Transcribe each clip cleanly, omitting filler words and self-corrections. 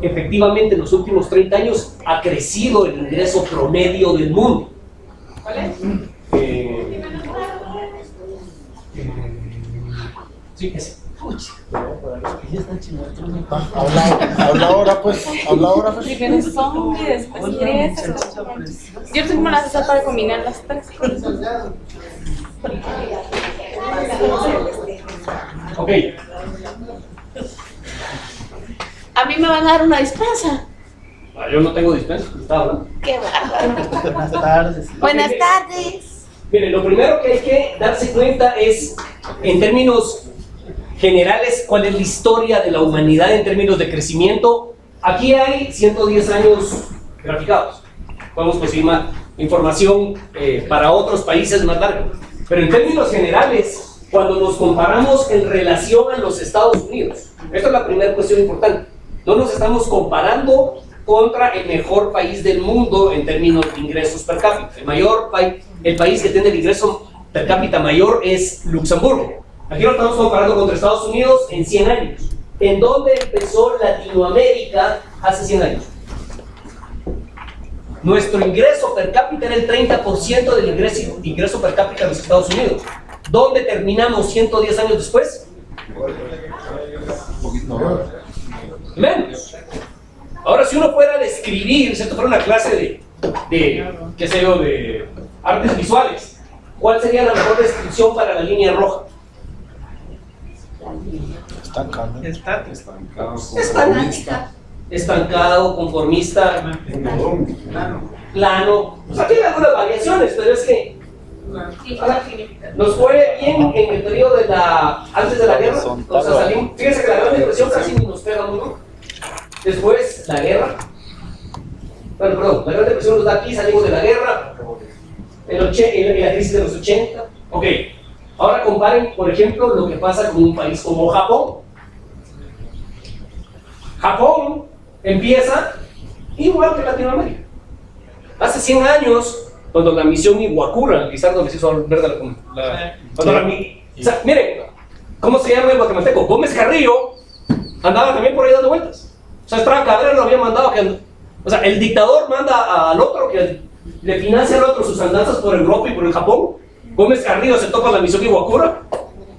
efectivamente en los últimos 30 años ha crecido el ingreso promedio del mundo. ¿Cuál es? Sí, ese. Habla ahora pues. Primero zombie, después grieta. Yo tengo una receta para combinar las tres cosas. Ok. A mí me van a dar una dispensa. Yo no tengo dispensa, estaba hablando. Qué bárbaro. Buenas tardes. Buenas tardes. Miren, lo primero que hay que darse cuenta es, en términos generales, cuál es la historia de la humanidad en términos de crecimiento. Aquí hay 110 años graficados. Podemos conseguir más información para otros países más largos. Pero en términos generales, cuando nos comparamos en relación a los Estados Unidos, esta es la primera cuestión importante. No nos estamos comparando contra el mejor país del mundo en términos de ingresos per cápita. El país que tiene el ingreso per cápita mayor es Luxemburgo. Aquí lo estamos comparando contra Estados Unidos en 100 años. ¿En dónde empezó Latinoamérica hace 100 años? Nuestro ingreso per cápita era el 30% del ingreso per cápita de los Estados Unidos. ¿Dónde terminamos 110 años después? Menos. Ahora, si uno fuera a describir, si esto fuera una clase qué sé yo, de artes visuales, ¿cuál sería la mejor descripción para la línea roja? Estancado, conformista, plano. O sea, tiene algunas variaciones, pero es que nos fue bien en el periodo antes de la guerra. O sea, fíjense que la Gran Depresión casi ni nos pega mucho. Después, la guerra. Bueno, perdón, la Gran Depresión nos da aquí, salimos de la guerra. En la crisis de los 80. Ok, ahora comparen, por ejemplo, lo que pasa con un país como Japón. Japón empieza igual que Latinoamérica. Hace 100 años, cuando la misión Iwakura, Lizardo les hizo ver miren, ¿cómo se llama el guatemalteco? Gómez Carrillo andaba también por ahí dando vueltas. O sea, Estrada Cabrera lo había mandado o sea, el dictador manda al otro que le financia al otro sus andanzas por Europa y por el Japón. Gómez Carrillo se topa la misión Iwakura,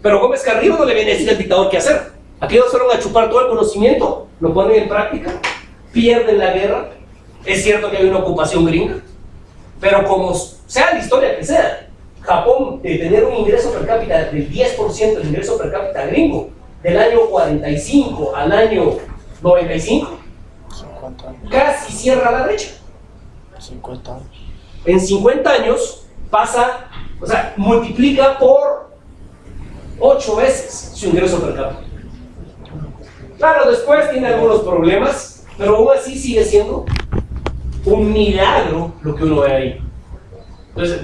pero Gómez Carrillo no le viene a decir al dictador qué hacer. Aquellos fueron a chupar todo el conocimiento, lo ponen en práctica, pierden la guerra. Es cierto que hay una ocupación gringa, pero como sea la historia que sea, Japón, de tener un ingreso per cápita del 10% del ingreso per cápita gringo, del año 45 al año 95, casi cierra la brecha. 50 años. En 50 años pasa, o sea, multiplica por 8 veces su ingreso per cápita. Claro, después tiene algunos problemas, pero aún así sigue siendo un milagro lo que uno ve ahí. Entonces,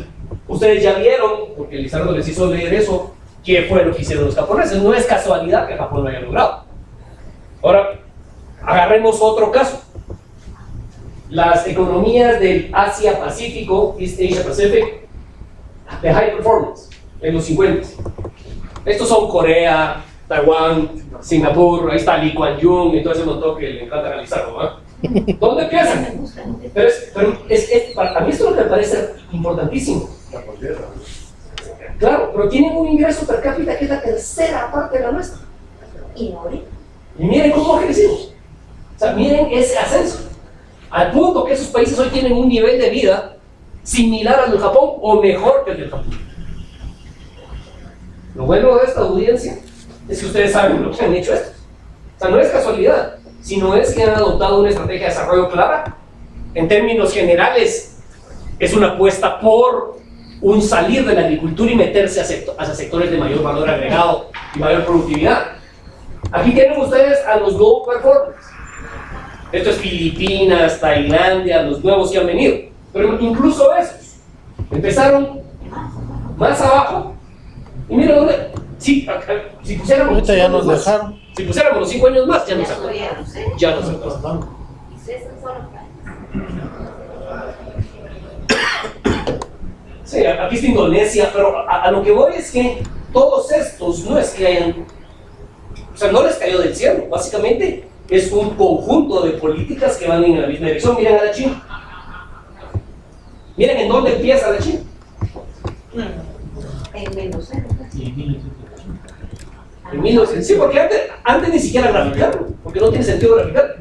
ustedes ya vieron, porque Lizardo les hizo leer eso, qué fue lo que hicieron los japoneses. No es casualidad que Japón lo haya logrado. Ahora, agarremos otro caso. Las economías del Asia-Pacífico, East Asia-Pacific, de high performance, en los 50. Estos son Corea, Taiwán, Singapur, ahí está Lee Kuan Yew y todo ese montón que le encanta analizar, ¿no? ¿Dónde empiezan? Pero a mí esto es lo que me parece importantísimo. Claro, pero tienen un ingreso per cápita que es la tercera parte de la nuestra. Y miren cómo crecimos. O sea, miren ese ascenso. Al punto que esos países hoy tienen un nivel de vida similar al del Japón o mejor que el del Japón. Lo bueno de esta audiencia es que ustedes saben lo que han hecho esto. O sea, no es casualidad, sino es que han adoptado una estrategia de desarrollo clara. En términos generales, es una apuesta por un salir de la agricultura y meterse hacia sectores de mayor valor agregado y mayor productividad. Aquí tienen ustedes a los low performers. Esto es Filipinas, Tailandia, los nuevos que han venido. Pero incluso esos empezaron más abajo. Y mira dónde. Si pusiéramos. Ahorita ya nos dejaron. Si pusiéramos los 5 años más, ya nos sacamos. Ya nos sacamos. Sí, aquí está Indonesia, pero a lo que voy es que todos estos no es que hayan. O sea, no les cayó del cielo. Básicamente es un conjunto de políticas que van en la misma dirección. Miren a la China. Miren en dónde empieza la China. En menos, En 1900. Sí, porque antes ni siquiera graficaron, porque no tiene sentido graficar.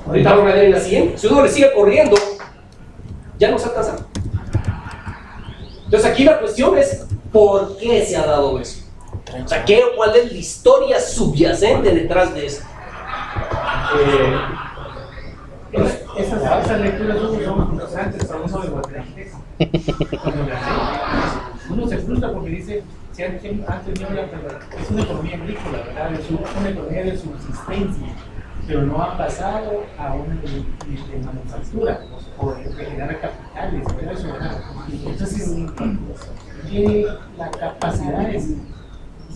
Ahorita vamos a ver en la siguiente. Si uno le sigue corriendo, ya no se alcanza. Entonces aquí la cuestión es ¿por qué se ha dado eso? O sea, ¿cuál es la historia subyacente detrás de eso? Esas lecturas son frustrantes para un solo guatemalteco. Cuando las lee, uno se frustra porque dice, si han tenido es una economía agrícola, ¿verdad? Es una economía de subsistencia, pero no han pasado a una de manufactura o de generar capitales, ¿verdad? Eso, ¿verdad? Entonces, la capacidad es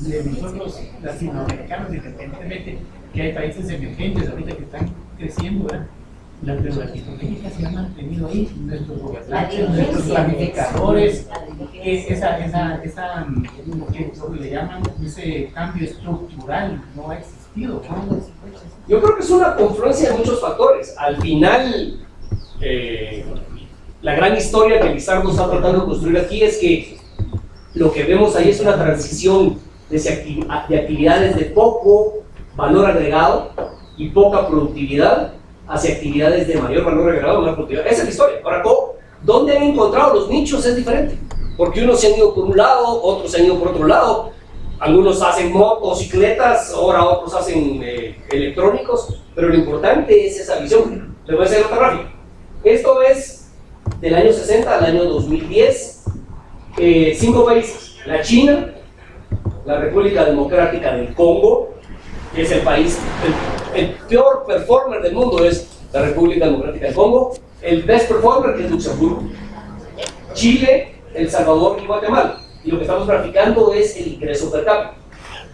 de nosotros latinoamericanos, independientemente que hay países emergentes ahorita que están creciendo, ¿verdad? Pero Latinoamérica se ha mantenido ahí, nuestros gobernantes, nuestros planificadores, lo que le llaman ese cambio estructural no ha existido, ¿no? Yo creo que es una confluencia de muchos factores. Al final, la gran historia que Lizardo está tratando de construir aquí es que lo que vemos ahí es una transición de actividades de poco valor agregado y poca productividad hacia actividades de mayor valor agregado y mayor productividad. Esa es la historia. Ahora, ¿dónde han encontrado los nichos? Es diferente. Porque unos se han ido por un lado, otros se han ido por otro lado. Algunos hacen motocicletas, ahora otros hacen electrónicos, pero lo importante es esa visión. Les voy a hacer otra gráfica. Esto es del año 60 al año 2010. 5 países: la China, la República Democrática del Congo, que es el país, el peor performer del mundo es la República Democrática del Congo, el best performer que es Luxemburgo, Chile, El Salvador y Guatemala. Y lo que estamos graficando es el ingreso per cápita.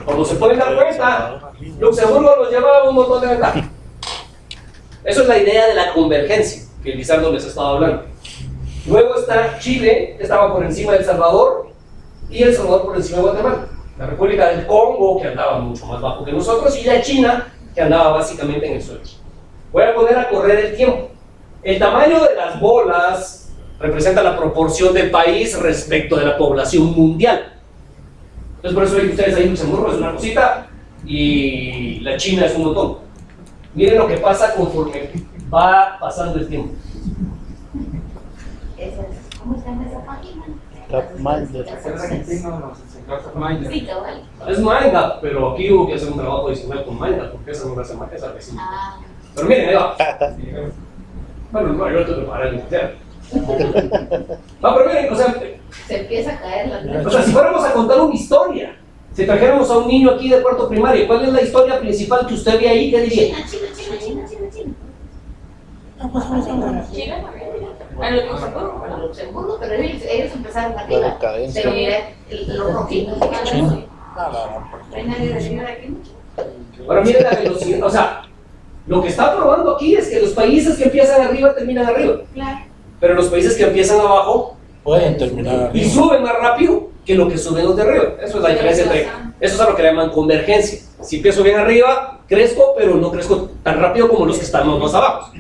Como se pueden dar cuenta, Luxemburgo nos lleva un montón de ventaja. Eso es la idea de la convergencia que Lizardo les estaba hablando. Luego está Chile, que estaba por encima de El Salvador, y El Salvador por encima de Guatemala. La República del Congo, que andaba mucho más bajo que nosotros, y la China, que andaba básicamente en el suelo. Voy a poner a correr el tiempo. El tamaño de las bolas representa la proporción del país respecto de la población mundial. Entonces, por eso ven que ustedes ahí Luxemburgo es una cosita y la China es un montón. Miren lo que pasa conforme va pasando el tiempo. ¿Cómo está en esa página? Capminder. Sí, cabal. Es Mindgap, pero aquí hubo que hacer un trabajo adicional con Mindgap, porque esa no me hace más que esa vecina. Ah, Pero miren, ahí va. Bueno, no, yo te preparé el inicial. No, pero miren, se empieza a caer la o sea, si fuéramos a contar una historia, si trajéramos a un niño aquí de cuarto primario, ¿cuál es la historia principal que usted ve ahí? ¿Qué diría? China. Chile, a Luxemburgo. A Luxemburgo, pero ellos empezaron arriba. decadencia. Pero mira, los rojitos. China. No hay nadie de China de aquí. Ahora miren la velocidad, o sea, lo que está probando aquí es que los países que empiezan arriba terminan arriba, Claro. pero los países que empiezan abajo Pueden terminar y arriba. suben más rápido que lo que suben los de arriba. Eso es la diferencia entre, eso es a lo que le llaman convergencia. Si empiezo bien arriba, crezco, pero no crezco tan rápido como los que están más abajo.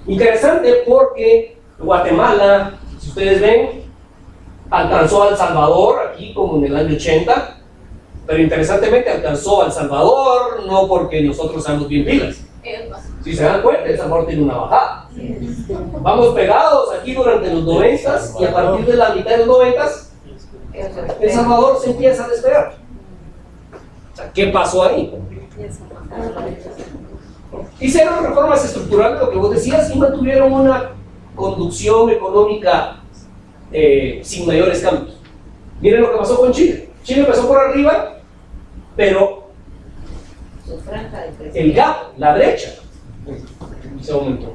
Interesante porque Guatemala, si ustedes ven, alcanzó a El Salvador aquí como en el año 80, pero interesantemente alcanzó a El Salvador no porque nosotros seamos bien pilas. Si se dan cuenta, El Salvador tiene una bajada. Vamos pegados aquí durante los 90s y a partir de la mitad de los 90s, El Salvador se empieza a despegar. O sea, ¿qué pasó ahí? Hicieron reformas estructurales, lo que vos decías, y mantuvieron una conducción económica sin mayores cambios. Miren lo que pasó con Chile. Chile empezó por arriba, pero el gap, la brecha, se aumentó.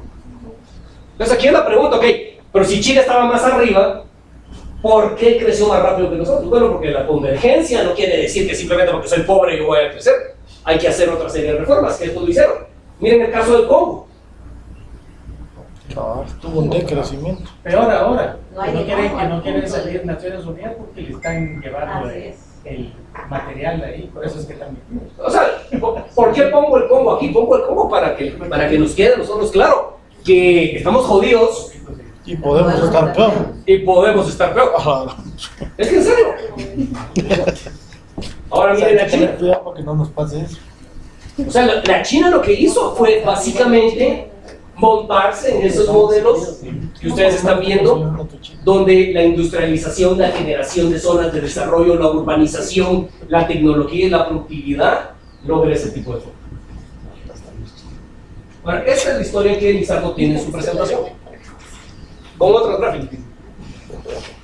Entonces aquí es la pregunta, ok, pero si Chile estaba más arriba, ¿por qué creció más rápido que nosotros? Bueno, porque la convergencia no quiere decir que simplemente porque soy pobre yo voy a crecer. Hay que hacer otra serie de reformas, que esto lo hicieron. Miren el caso del Congo. Tuvo un decrecimiento. Peor ahora, No hay que no dinero, quieren salir Naciones Unidas porque le están llevando Así es. el material de ahí, por eso es que también. O sea, ¿por qué pongo el Congo aquí? Pongo el Congo para que nos quede a nosotros claro que estamos jodidos Y podemos estar peor. y podemos estar peor. Ajá. Es que en serio. Ahora O sea, miren hay a que tener China. cuidado para que no nos pase eso. O sea, la China lo que hizo fue básicamente montarse en esos modelos que ustedes están viendo, donde la industrialización, la generación de zonas de desarrollo, la urbanización, la tecnología y la productividad logra ese tipo de forma. Ahora, esta es la historia que Lizardo tiene en su presentación. Con otro gráfico.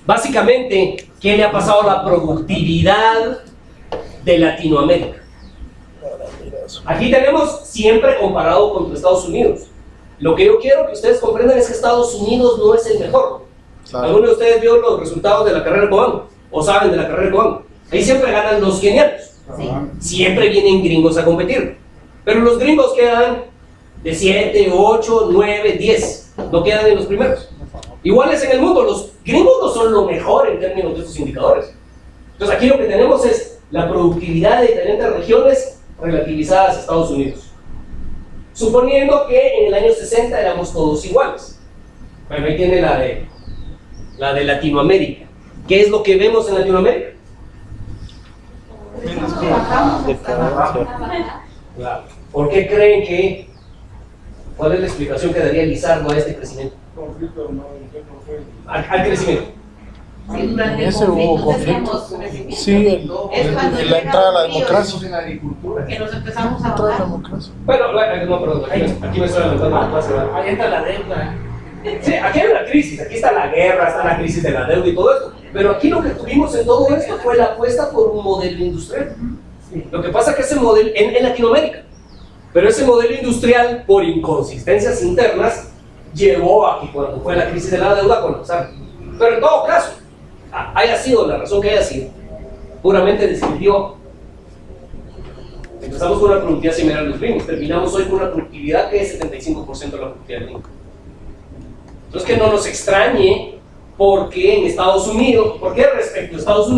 Básicamente, ¿qué le ha pasado a la productividad de Latinoamérica? Aquí tenemos siempre comparado contra Estados Unidos. Lo que yo quiero que ustedes comprendan es que Estados Unidos no es el mejor. Claro. ¿Alguno de ustedes vio los resultados de la carrera de Cobán? ¿O saben de la carrera de Cobán? Ahí siempre ganan los geniales. Siempre vienen gringos a competir. Pero los gringos quedan de 7, 8, 9, 10. No quedan en los primeros. Iguales en el mundo. Los gringos no son lo mejor en términos de estos indicadores. Entonces aquí lo que tenemos es la productividad de diferentes regiones relativizadas a Estados Unidos. Suponiendo que en el año 60 éramos todos iguales. Bueno, ahí tiene la de Latinoamérica. ¿Qué es lo que vemos en Latinoamérica? Claro. ¿Por qué creen que? ¿Cuál es la explicación que daría Lizardo a este crecimiento? Al crecimiento. Sí, durante el Ese hubo conflicto teníamos conflicto. crecimiento. Sí, Es cuando la llegan entrada a la los ríos, democracia. que nos empezamos a La entrada a la ahogar. democracia. Bueno, no, perdón, aquí me estoy adelantando la clase, ¿verdad? Ahí entra la deuda. Sí, aquí hay una crisis, aquí está la guerra, está la crisis de la deuda y todo esto. Pero aquí lo que tuvimos en todo esto fue la apuesta por un modelo industrial. Lo que pasa es que ese modelo, en Latinoamérica, pero ese modelo industrial, por inconsistencias internas, llevó a que cuando fue la crisis de la deuda colapsar. Pero en todo caso, haya sido la razón que haya sido, puramente descriptió. Empezamos con una productividad similar a los gringos, terminamos hoy con una productividad que es 75% de la productividad gringa. Entonces que no nos extrañe porque en Estados Unidos, porque respecto a Estados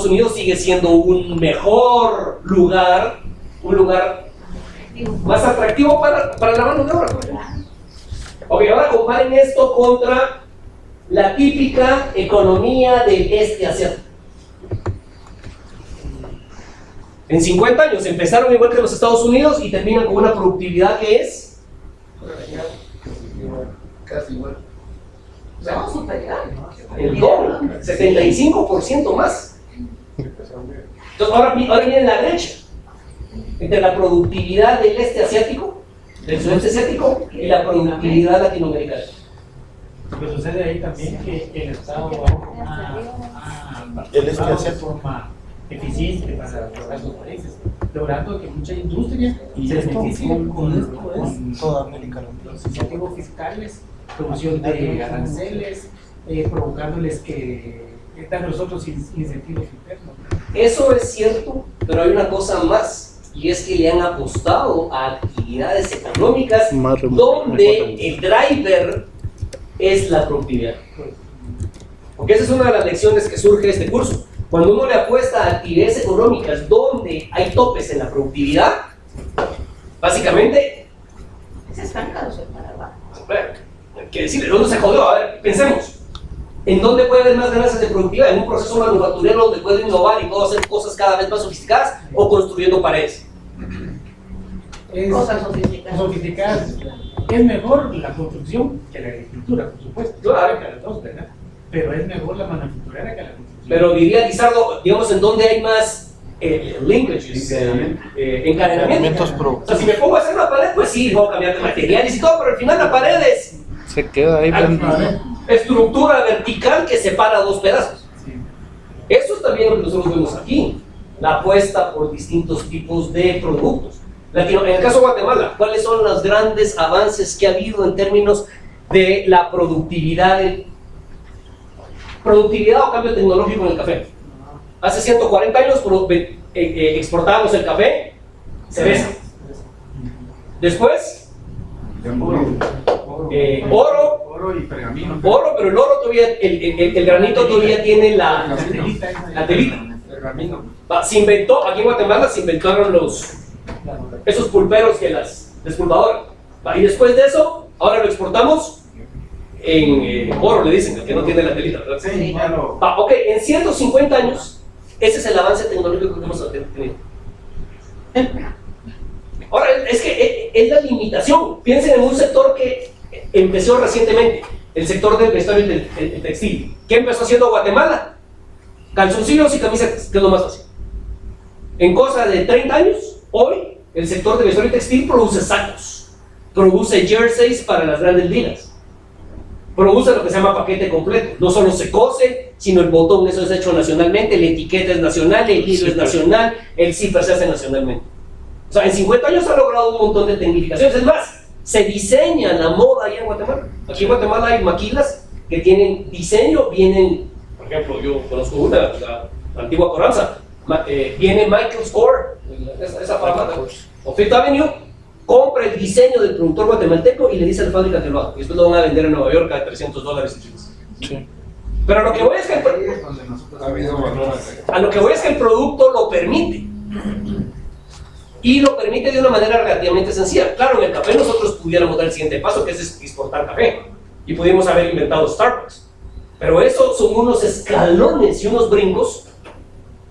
Unidos sigue siendo un mejor lugar, un lugar más atractivo para la mano de obra, por ejemplo. Ok, ahora comparen esto contra la típica economía del este asiático. En 50 años empezaron igual que los Estados Unidos y terminan con una productividad que es Casi igual. No, superior. el doble, 75% más. Entonces ahora viene la brecha entre la productividad del este asiático, del sudeste asiático y la productividad latinoamericana. Lo que sucede ahí también que el Estado ha El este participado de asiático. forma eficiente para lograr sus países, logrando que mucha industria Y se esto beneficie con toda América Latina. los incentivos fiscales, promoción de aranceles, provocándoles que dan los otros incentivos internos. Eso es cierto, pero hay una cosa más, y es que le han apostado a actividades económicas Más donde el driver es la productividad. Porque esa es una de las lecciones que surge de este curso. Cuando uno le apuesta a actividades económicas donde hay topes en la productividad, básicamente, Es escándalo, se para. hay que decirle, uno se jodió. A ver, pensemos. ¿En dónde puede haber más ganancias de productividad? ¿En un proceso manufacturero donde puede innovar y puedo hacer cosas cada vez más sofisticadas o construyendo paredes? Cosas sofisticadas. Sofisticadas. Es mejor la construcción que la agricultura, por supuesto. Claro. Que las dos, ¿verdad? Pero es mejor la manufacturera que la construcción. Pero diría Lizardo, digamos, en dónde hay más linkages, encadenamiento. Encadenamientos O productivos. sea, si me pongo a hacer una pared, pues sí, puedo cambiar de materiales y todo, pero al final la pared es Se queda ahí. estructura vertical que separa dos pedazos. Sí. Eso es también lo que nosotros vemos aquí, la apuesta por distintos tipos de productos. En el caso de Guatemala, ¿cuáles son los grandes avances que ha habido en términos de la productividad o cambio tecnológico en el café? Hace 140 años exportábamos el café, cerveza. Después, oro, Oro y pergamino. Oro, pero el oro todavía, el granito todavía tiene la telita. Pergamino. Se inventó, aquí en Guatemala se inventaron esos pulperos que las despulpadoras. Y después de eso, ahora lo exportamos en oro, le dicen, el que no tiene la telita, ¿verdad? Sí, claro. Ok, en 150 años, ese es el avance tecnológico que hemos tenido. Ahora, es que es la limitación. Piensen en un sector que empezó recientemente, el sector del vestuario y del textil. ¿Qué empezó haciendo Guatemala? Calzoncillos y camisetas, que es lo más fácil. En cosa de 30 años, hoy, el sector de vestuario y textil produce sacos, produce jerseys para las grandes ligas, produce lo que se llama paquete completo. No solo se cose, sino el botón, eso es hecho nacionalmente, la etiqueta es nacional, el hilo es nacional, el zipper se hace nacionalmente. O sea, en 50 años se ha logrado un montón de tecnificaciones. Es más, se diseña la moda ahí en Guatemala. Aquí en Guatemala hay maquilas que tienen diseño, vienen, por ejemplo, yo conozco una, la antigua Coranza, viene Michael's Core, esa fama, o Fifth Avenue, compra el diseño del productor guatemalteco y le dice a la fábrica que lo haga. Y después lo van a vender en Nueva York a $300. Sí. Pero a lo que voy es que el producto lo permite. Y lo permite de una manera relativamente sencilla. Claro, en el café nosotros pudiéramos dar el siguiente paso, que es exportar café. Y pudimos haber inventado Starbucks. Pero eso son unos escalones y unos brincos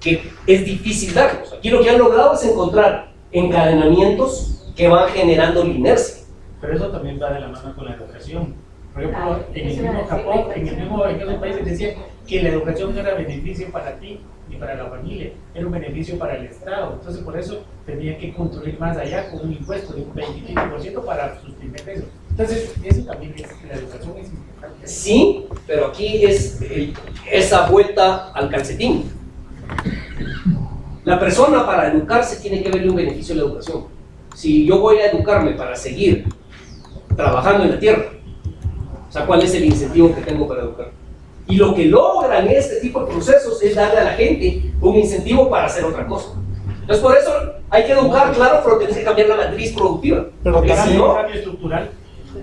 que es difícil darlos. Aquí lo que han logrado es encontrar encadenamientos que van generando la inercia. Pero eso también va de la mano con la educación. Por ejemplo, en el mismo Japón, en esos países decían que la educación no era beneficio para ti ni para la familia, era un beneficio para el Estado. Entonces, por eso tenía que construir más allá con un impuesto de un 25% para sustentar eso. Entonces, eso también es, la educación es importante. Sí, pero aquí es esa vuelta al calcetín. La persona para educarse tiene que verle un beneficio a la educación. Si yo voy a educarme para seguir trabajando en la tierra, o sea, ¿cuál es el incentivo que tengo para educar? Y lo que logran este tipo de procesos es darle a la gente un incentivo para hacer otra cosa. Entonces, por eso hay que educar, claro, pero tienes que cambiar la matriz productiva. Pero Porque si también, no, Cambio estructural.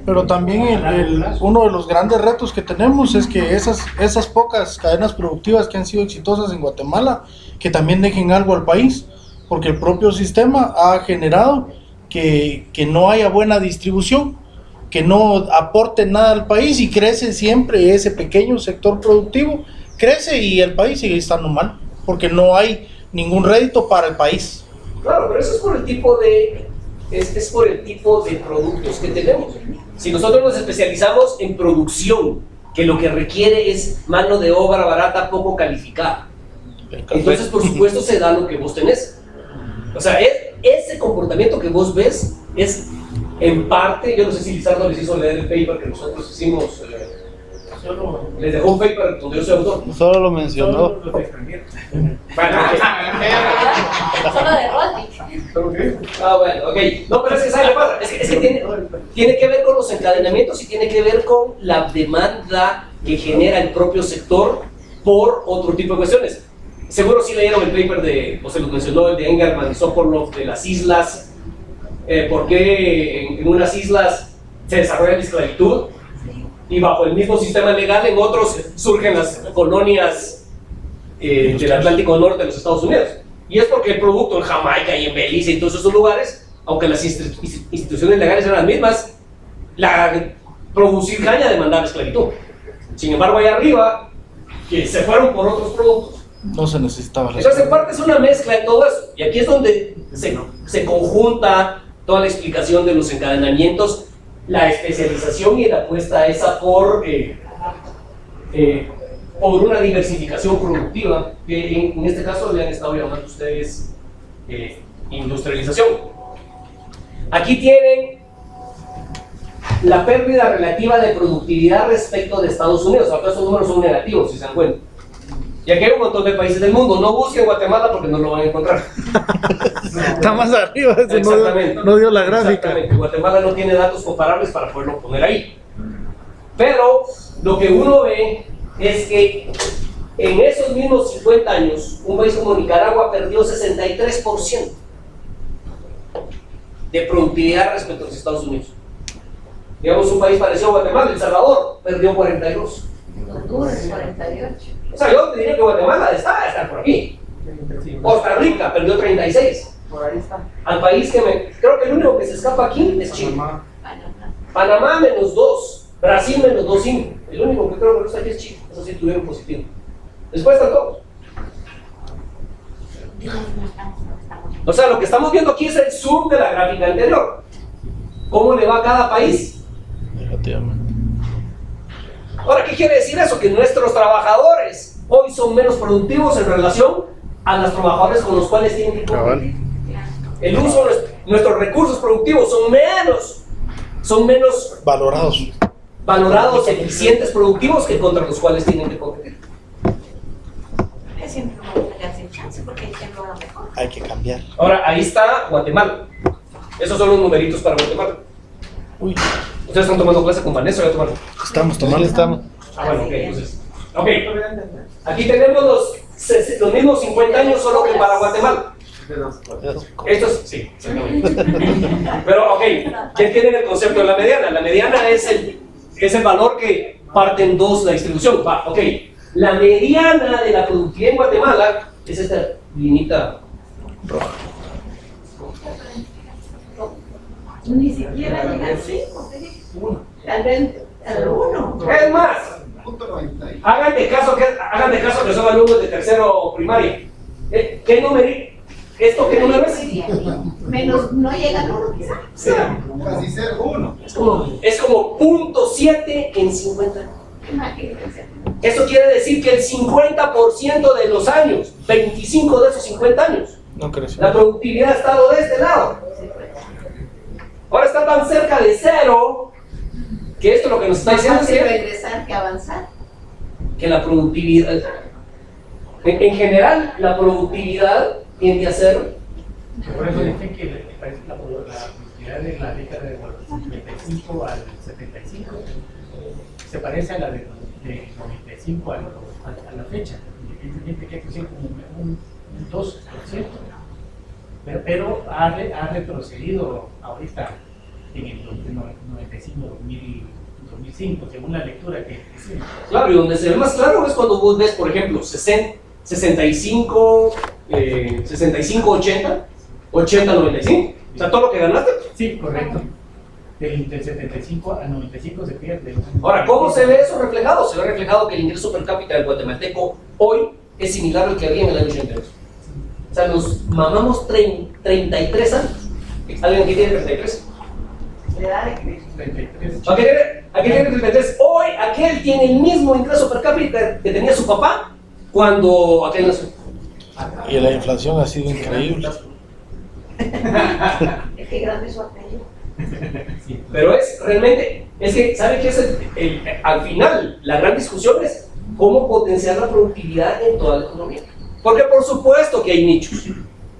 pero también uno de los grandes retos que tenemos es que esas pocas cadenas productivas que han sido exitosas en Guatemala, que también dejen algo al país, porque el propio sistema ha generado que no haya buena distribución, que no aporte nada al país y crece siempre ese pequeño sector productivo, crece y el país sigue estando mal, porque no hay ningún rédito para el país. claro, pero eso es por el tipo es por el tipo de productos que tenemos. Si nosotros nos especializamos en producción, que lo que requiere es mano de obra barata poco calificada, entonces por supuesto se da lo que vos tenés. O sea, ese comportamiento que vos ves es en parte, yo no sé si Lizardo les hizo leer el paper que nosotros hicimos, les dejó un paper donde yo soy autor. Solo lo mencionó. Todos los extranjeros. Bueno, Solo de Rodney. bueno, ok. No, pero es que ¿sabes qué pasa? Es que tiene que ver con los encadenamientos y tiene que ver con la demanda que genera el propio sector por otro tipo de cuestiones. Seguro sí leyeron el paper o se los mencionó, el de Engelman y Sokolov de las islas. ¿Por qué en unas islas se desarrolla la esclavitud y bajo el mismo sistema legal en otros surgen las colonias del Atlántico Norte de los Estados Unidos? Y es porque el producto en Jamaica y en Belice y en todos esos lugares, aunque las instituciones legales eran las mismas, producir caña demandaba esclavitud. Sin embargo, allá arriba, que se fueron por otros productos. No se necesitaba. Entonces, en parte es una mezcla de todo eso. Y aquí es donde se conjunta toda la explicación de los encadenamientos, la especialización y la apuesta esa por una diversificación productiva, que en este caso le han estado llamando ustedes industrialización. Aquí tienen la pérdida relativa de productividad respecto de Estados Unidos. Acá esos números son negativos, si se dan cuenta. Y aquí hay un montón de países del mundo. No busquen Guatemala porque no lo van a encontrar. Está más arriba, Exactamente. no dio la gráfica. Exactamente. Guatemala no tiene datos comparables para poderlo poner ahí. Pero lo que uno ve es que en esos mismos 50 años, un país como Nicaragua perdió 63% de productividad respecto a los Estados Unidos. Digamos, un país parecido a Guatemala, El Salvador, perdió 42. Honduras, 48. O sea, yo te diría que Guatemala está por aquí. Costa Rica perdió 36. Por ahí está. Al país creo que el único que se escapa aquí es Chile. Panamá. Panamá -2. Brasil -2.5. El único que creo que no está aquí es Chile. Eso sí tuvieron positivo. Después están todos. O sea, lo que estamos viendo aquí es el zoom de la gráfica anterior. ¿Cómo le va a cada país? Negativamente. Ahora, ¿qué quiere decir eso? Que nuestros trabajadores hoy son menos productivos en relación a los trabajadores con los cuales tienen que competir. El uso de nuestros recursos productivos son menos Valorados. eficientes, productivos que contra los cuales tienen que competir. Es siempre una pelea sin chance porque hay quien lo haga mejor. Hay que cambiar. Ahora, ahí está Guatemala. Esos son los numeritos para Guatemala. Uy, ¿Ustedes están tomando clase con Vanessa o ya tomaron? estamos tomando. Ah, bueno, ok, entonces. Ok, aquí tenemos los mismos 50 años, solo que para Guatemala. Estos, sí, exactamente. Pero, ok, ¿quién tiene el concepto de la mediana? La mediana es el valor que parte en dos la distribución. Va, ok. La mediana de la productividad en Guatemala es esta linita roja. Ni siquiera llega al 5. Tal vez al 1. Es más, hagan de caso que son alumnos de tercero primaria. ¿Qué número? ¿Esto qué número es? Menos, no llega al 1 quizás. Sí. Casi 0,1. Es como 0.7 en 50 años. Imagínense. Eso quiere decir que el 50% de los años, 25 de esos 50 años, No creció. la productividad ha estado de este lado. Ahora está tan cerca de cero que esto lo que nos está diciendo Más es fácil que, regresar que avanzar. que la productividad, en general, la productividad tiende a ser. Por eso dicen que la productividad de la década de los 55 al 75 se parece a la de 95 a la fecha. Hay gente que ha crecido como un 2%, pero ha retrocedido ahorita en el 95, 2005, según la lectura que hicimos. Claro, y donde se ve más claro es cuando vos ves, por ejemplo, 65, 80, 80, 95. O sea, todo lo que ganaste. Sí, correcto. Del 75 al 95 se pierde. Ahora, ¿cómo se ve eso reflejado? Se ve reflejado que el ingreso per cápita del guatemalteco hoy es similar al que había en el año 82. O sea, nos mamamos 33 años. ¿Alguien aquí tiene 33? Le da de creer. 33. Aquí tiene 33. Hoy aquel tiene el mismo ingreso per cápita que tenía su papá cuando aquel nació. Y la inflación ha sido increíble. Es que grande su apellido. Sí. Pero es realmente, es que, ¿sabe qué es al final? La gran discusión es cómo potenciar la productividad en toda la economía. Porque por supuesto que hay nichos.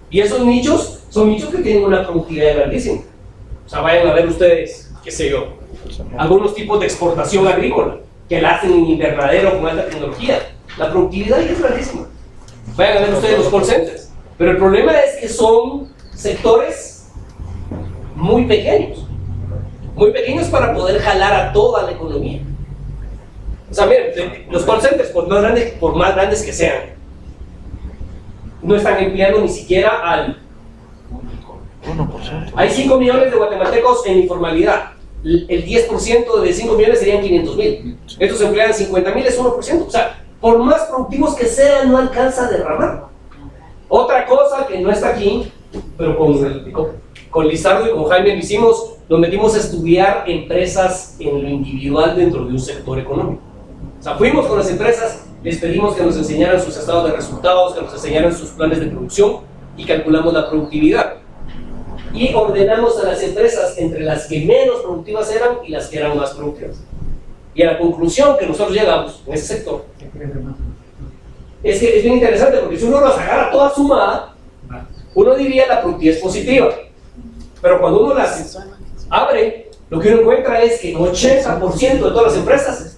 Y esos nichos son nichos que tienen una productividad grandísima. O sea, vayan a ver ustedes, qué sé yo, algunos tipos de exportación agrícola que la hacen en invernadero con alta tecnología. La productividad ahí es grandísima. Vayan a ver ustedes los call centers. Pero el problema es que son sectores muy pequeños para poder jalar a toda la economía. O sea, miren, los call centers, por más grandes que sean, no están empleando ni siquiera al 1%. Hay 5 millones de guatemaltecos en informalidad. El 10% de 5 millones serían 500,000. Estos emplean 50,000, es 1%. O sea, por más productivos que sean, no alcanza a derramar. Otra cosa que no está aquí, pero con Lizardo y con Jaime lo hicimos, nos metimos a estudiar empresas en lo individual dentro de un sector económico. O sea, fuimos con las empresas, les pedimos que nos enseñaran sus estados de resultados, que nos enseñaran sus planes de producción y calculamos la productividad. Y ordenamos a las empresas entre las que menos productivas eran y las que eran más productivas. Y a la conclusión que nosotros llegamos en ese sector es que es bien interesante porque si uno las agarra todas sumadas, uno diría la productividad es positiva. Pero cuando uno las abre, lo que uno encuentra es que el 80% de todas las empresas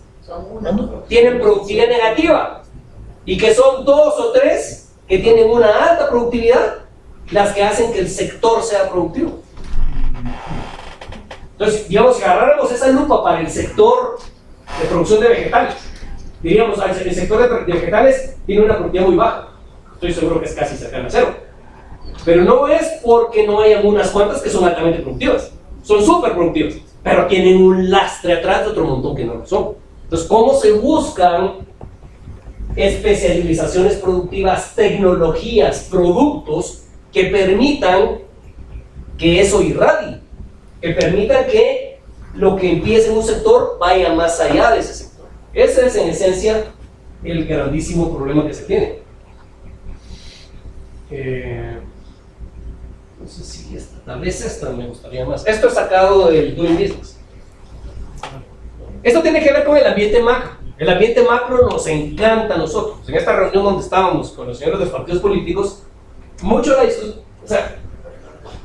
tienen productividad negativa y que son 2 o 3 que tienen una alta productividad las que hacen que el sector sea productivo. Entonces, digamos, si agarráramos esa lupa para el sector de producción de vegetales, diríamos, el sector de vegetales tiene una productividad muy baja. Estoy seguro que es casi cercana a cero. Pero no es porque no hayan unas cuantas que son altamente productivas. Son súper productivas, pero tienen un lastre atrás de otro montón que no lo son. Entonces, ¿cómo se buscan especializaciones productivas, tecnologías, productos que permitan que eso irradie? Que permitan que lo que empiece en un sector vaya más allá de ese sector. Ese es en esencia el grandísimo problema que se tiene. No sé si tal vez esta me gustaría más. Esto es sacado del Doing Business. Esto tiene que ver con el ambiente macro. El ambiente macro nos encanta a nosotros. En esta reunión donde estábamos con los señores de los partidos políticos, mucho la discusión, o sea,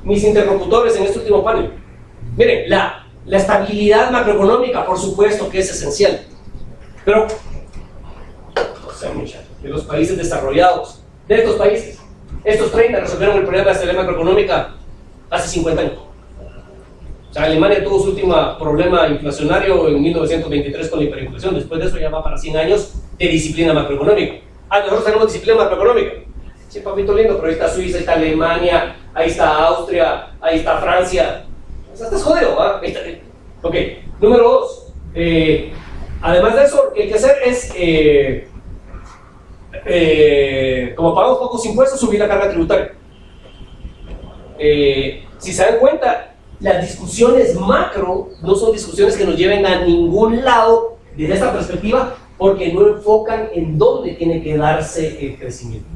mis interlocutores en este último panel. Miren, la estabilidad macroeconómica, por supuesto que es esencial. Pero, o sea, muchachos, de los países desarrollados, de estos países, estos 30 resolvieron el problema de la estabilidad macroeconómica hace 50 años. O sea, Alemania tuvo su último problema inflacionario en 1923 con la hiperinflación. Después de eso ya va para 100 años de disciplina macroeconómica. Nosotros tenemos disciplina macroeconómica. Sí, papito lindo, pero ahí está Suiza, ahí está Alemania, ahí está Austria, ahí está Francia. O sea, estás jodido, ¿ah? Ok, número 2. Además de eso, lo que hay que hacer es, como pagamos pocos impuestos, subir la carga tributaria. Si se dan cuenta, las discusiones macro no son discusiones que nos lleven a ningún lado desde esta perspectiva, porque no enfocan en dónde tiene que darse el crecimiento.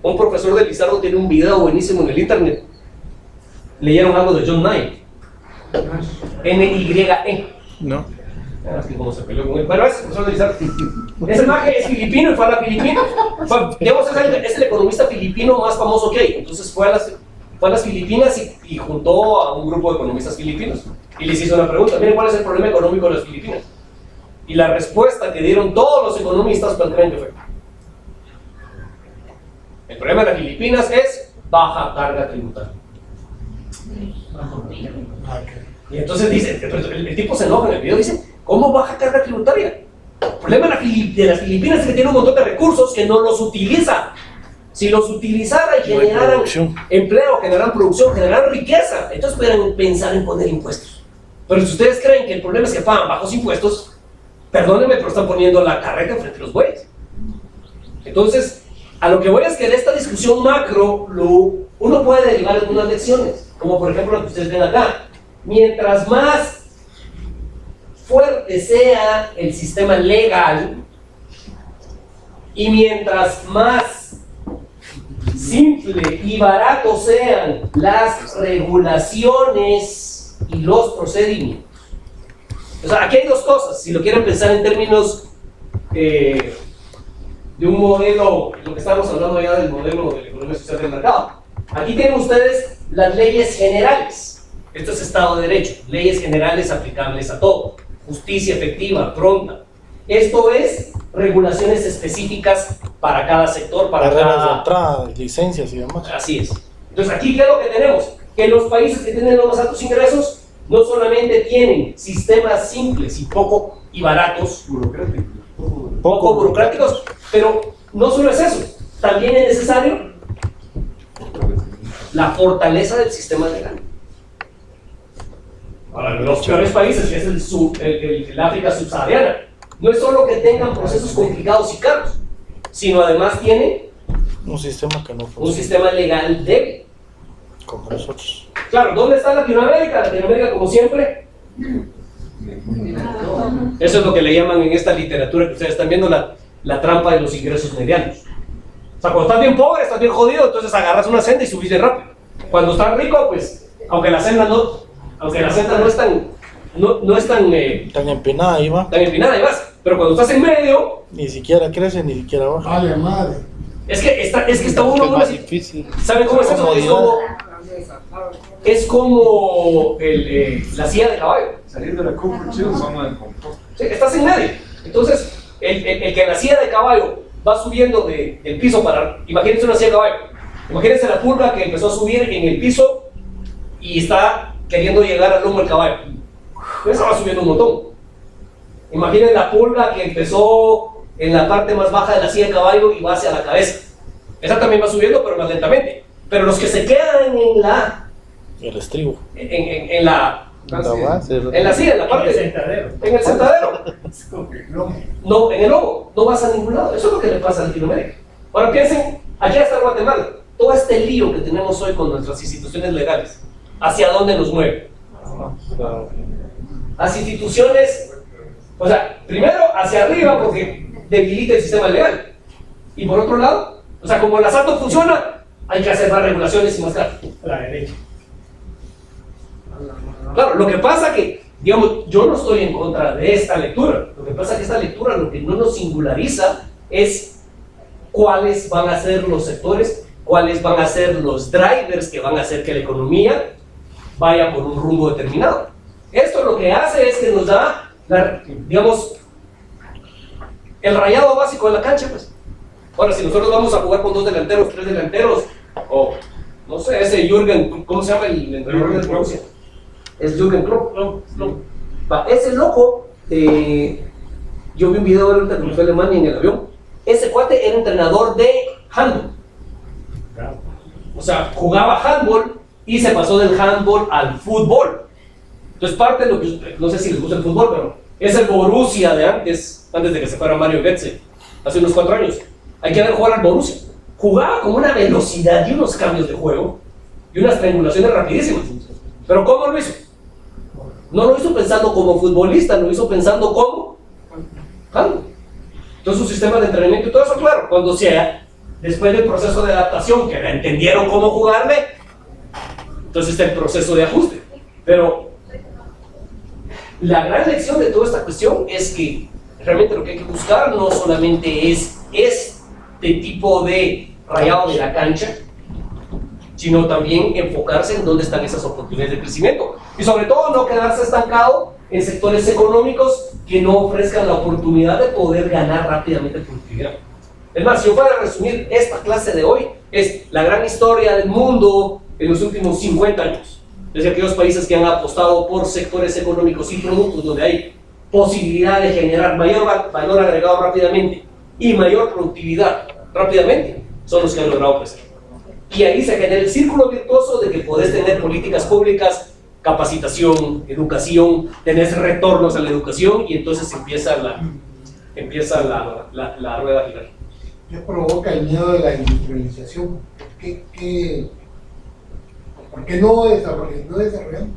Un profesor de Lizardo tiene un video buenísimo en el internet. ¿Leyeron algo de John Knight? N-Y-E. No. Así como se peleó con él. Bueno, es el profesor de Lizardo. Ese maje es filipino y fue a la Filipina. Digamos, es el economista filipino más famoso que hay. Entonces fue a las Filipinas y juntó a un grupo de economistas filipinos. Y les hizo una pregunta. Miren, ¿cuál es el problema económico de las Filipinas? Y la respuesta que dieron todos los economistas, ¿cuál creen que fue? El problema de las Filipinas es baja carga tributaria. Y entonces dice, el tipo se enoja en el video, dice, ¿cómo baja carga tributaria? El problema de las Filipinas es que tiene un montón de recursos que no los utiliza. Si los utilizara y generaran empleo, generaran producción, generaran riqueza, entonces pudieran pensar en poner impuestos. Pero si ustedes creen que el problema es que pagan bajos impuestos, perdónenme, pero están poniendo la carreta frente a los bueyes. Entonces, a lo que voy es que de esta discusión macro, uno puede derivar algunas lecciones, como por ejemplo lo que ustedes ven acá. Mientras más fuerte sea el sistema legal y mientras más simple y barato sean las regulaciones y los procedimientos. O sea, aquí hay dos cosas, si lo quieren pensar en términos de un modelo, lo que estamos hablando ya del modelo de la economía social del mercado. Aquí tienen ustedes las leyes generales. Esto es Estado de Derecho, leyes generales aplicables a todo, justicia efectiva, pronta. Esto es regulaciones específicas para cada sector, para reglas cada... de entrada, licencias y demás. Así es. Entonces aquí, ¿qué es lo que tenemos? Que los países que tienen los más altos ingresos no solamente tienen sistemas simples y baratos, poco burocráticos, pero no solo es eso, también es necesario la fortaleza del sistema legal. Para los peores países, que es el África subsahariana, no es solo que tengan procesos complicados y caros, sino además tienen un sistema que no funciona. Un sistema legal débil. Como nosotros. Claro, ¿dónde está Latinoamérica? Latinoamérica, como siempre. Eso es lo que le llaman en esta literatura que ustedes están viendo la trampa de los ingresos medianos. O sea, cuando estás bien pobre, estás bien jodido, entonces agarras una senda y subís de rápido. Cuando estás rico, pues, aunque la senda no es tan Tan empinada ahí va. tan empinada, y vas. Pero cuando estás en medio, Ni siquiera crece, ni siquiera baja. Vale, madre. es que está uno en una más situación. difícil. ¿Saben cómo es eso? Es como la silla de caballo. Salir de la comfort zone, zona de confort. Sí, estás en medio. Entonces, el que en la silla de caballo va subiendo del piso para... Imagínense una silla de caballo. Imagínense la pulga que empezó a subir en el piso y está queriendo llegar al lomo del caballo. Esa va subiendo un montón. Imaginen la pulga que empezó en la parte más baja de la silla de caballo y va hacia la cabeza. Esa también va subiendo, pero más lentamente. Pero los que se quedan en la... El estribo. En la... La base, En la silla, en la parte... En el sentadero. En el sentadero. Es como que no. No, en el lobo. No vas a ningún lado. Eso es lo que le pasa a Latinoamérica. Ahora piensen, allá está Guatemala. Todo este lío que tenemos hoy con nuestras instituciones legales, ¿hacia dónde nos mueve? Hacia instituciones, o sea, primero hacia arriba porque debilita el sistema legal. Y por otro lado, o sea, como el asalto funciona, hay que hacer más regulaciones y más claro. A la derecha. Claro, lo que pasa que, digamos, yo no estoy en contra de esta lectura. Lo que pasa es que esta lectura lo que no nos singulariza es cuáles van a ser los sectores, cuáles van a ser los drivers que van a hacer que la economía vaya por un rumbo determinado. Esto lo que hace es que nos da, digamos, el rayado básico de la cancha, pues. Ahora, si nosotros vamos a jugar con 2 delanteros, 3 delanteros, o, no sé, ese Jürgen, ¿cómo se llama el entrenador de Rusia? Es Jürgen Klopp. Va, ese loco, yo vi un video ahorita que fue a Alemania en el avión. Ese cuate era entrenador de handball. O sea, jugaba handball y se pasó del handball al fútbol. Entonces, parte de lo que, no sé si les gusta el fútbol, pero es el Borussia de antes de que se fuera Mario Götze, hace unos 4 años. Hay que ver jugar al Borussia. Jugaba con una velocidad y unos cambios de juego y unas triangulaciones rapidísimas. Pero ¿cómo lo hizo? No lo hizo pensando como futbolista, lo hizo pensando como handball. Entonces su sistema de entrenamiento y todo eso, claro, cuando sea, después del proceso de adaptación, que entendieron cómo jugarle, entonces está el proceso de ajuste. Pero la gran lección de toda esta cuestión es que realmente lo que hay que buscar no solamente es este tipo de rayado de la cancha, sino también enfocarse en dónde están esas oportunidades de crecimiento. Y sobre todo no quedarse estancado en sectores económicos que no ofrezcan la oportunidad de poder ganar rápidamente productividad. Es más, si yo fuera a resumir esta clase de hoy, es la gran historia del mundo en los últimos 50 años. Desde aquellos países que han apostado por sectores económicos y productos donde hay posibilidad de generar mayor valor agregado rápidamente y mayor productividad rápidamente, son los que han logrado crecer. Y ahí se genera el círculo virtuoso de que podés tener políticas públicas, capacitación, educación, tenés retornos a la educación y entonces empieza la rueda a girar. ¿Qué provoca el miedo de la industrialización? ¿Por qué no desarrollamos?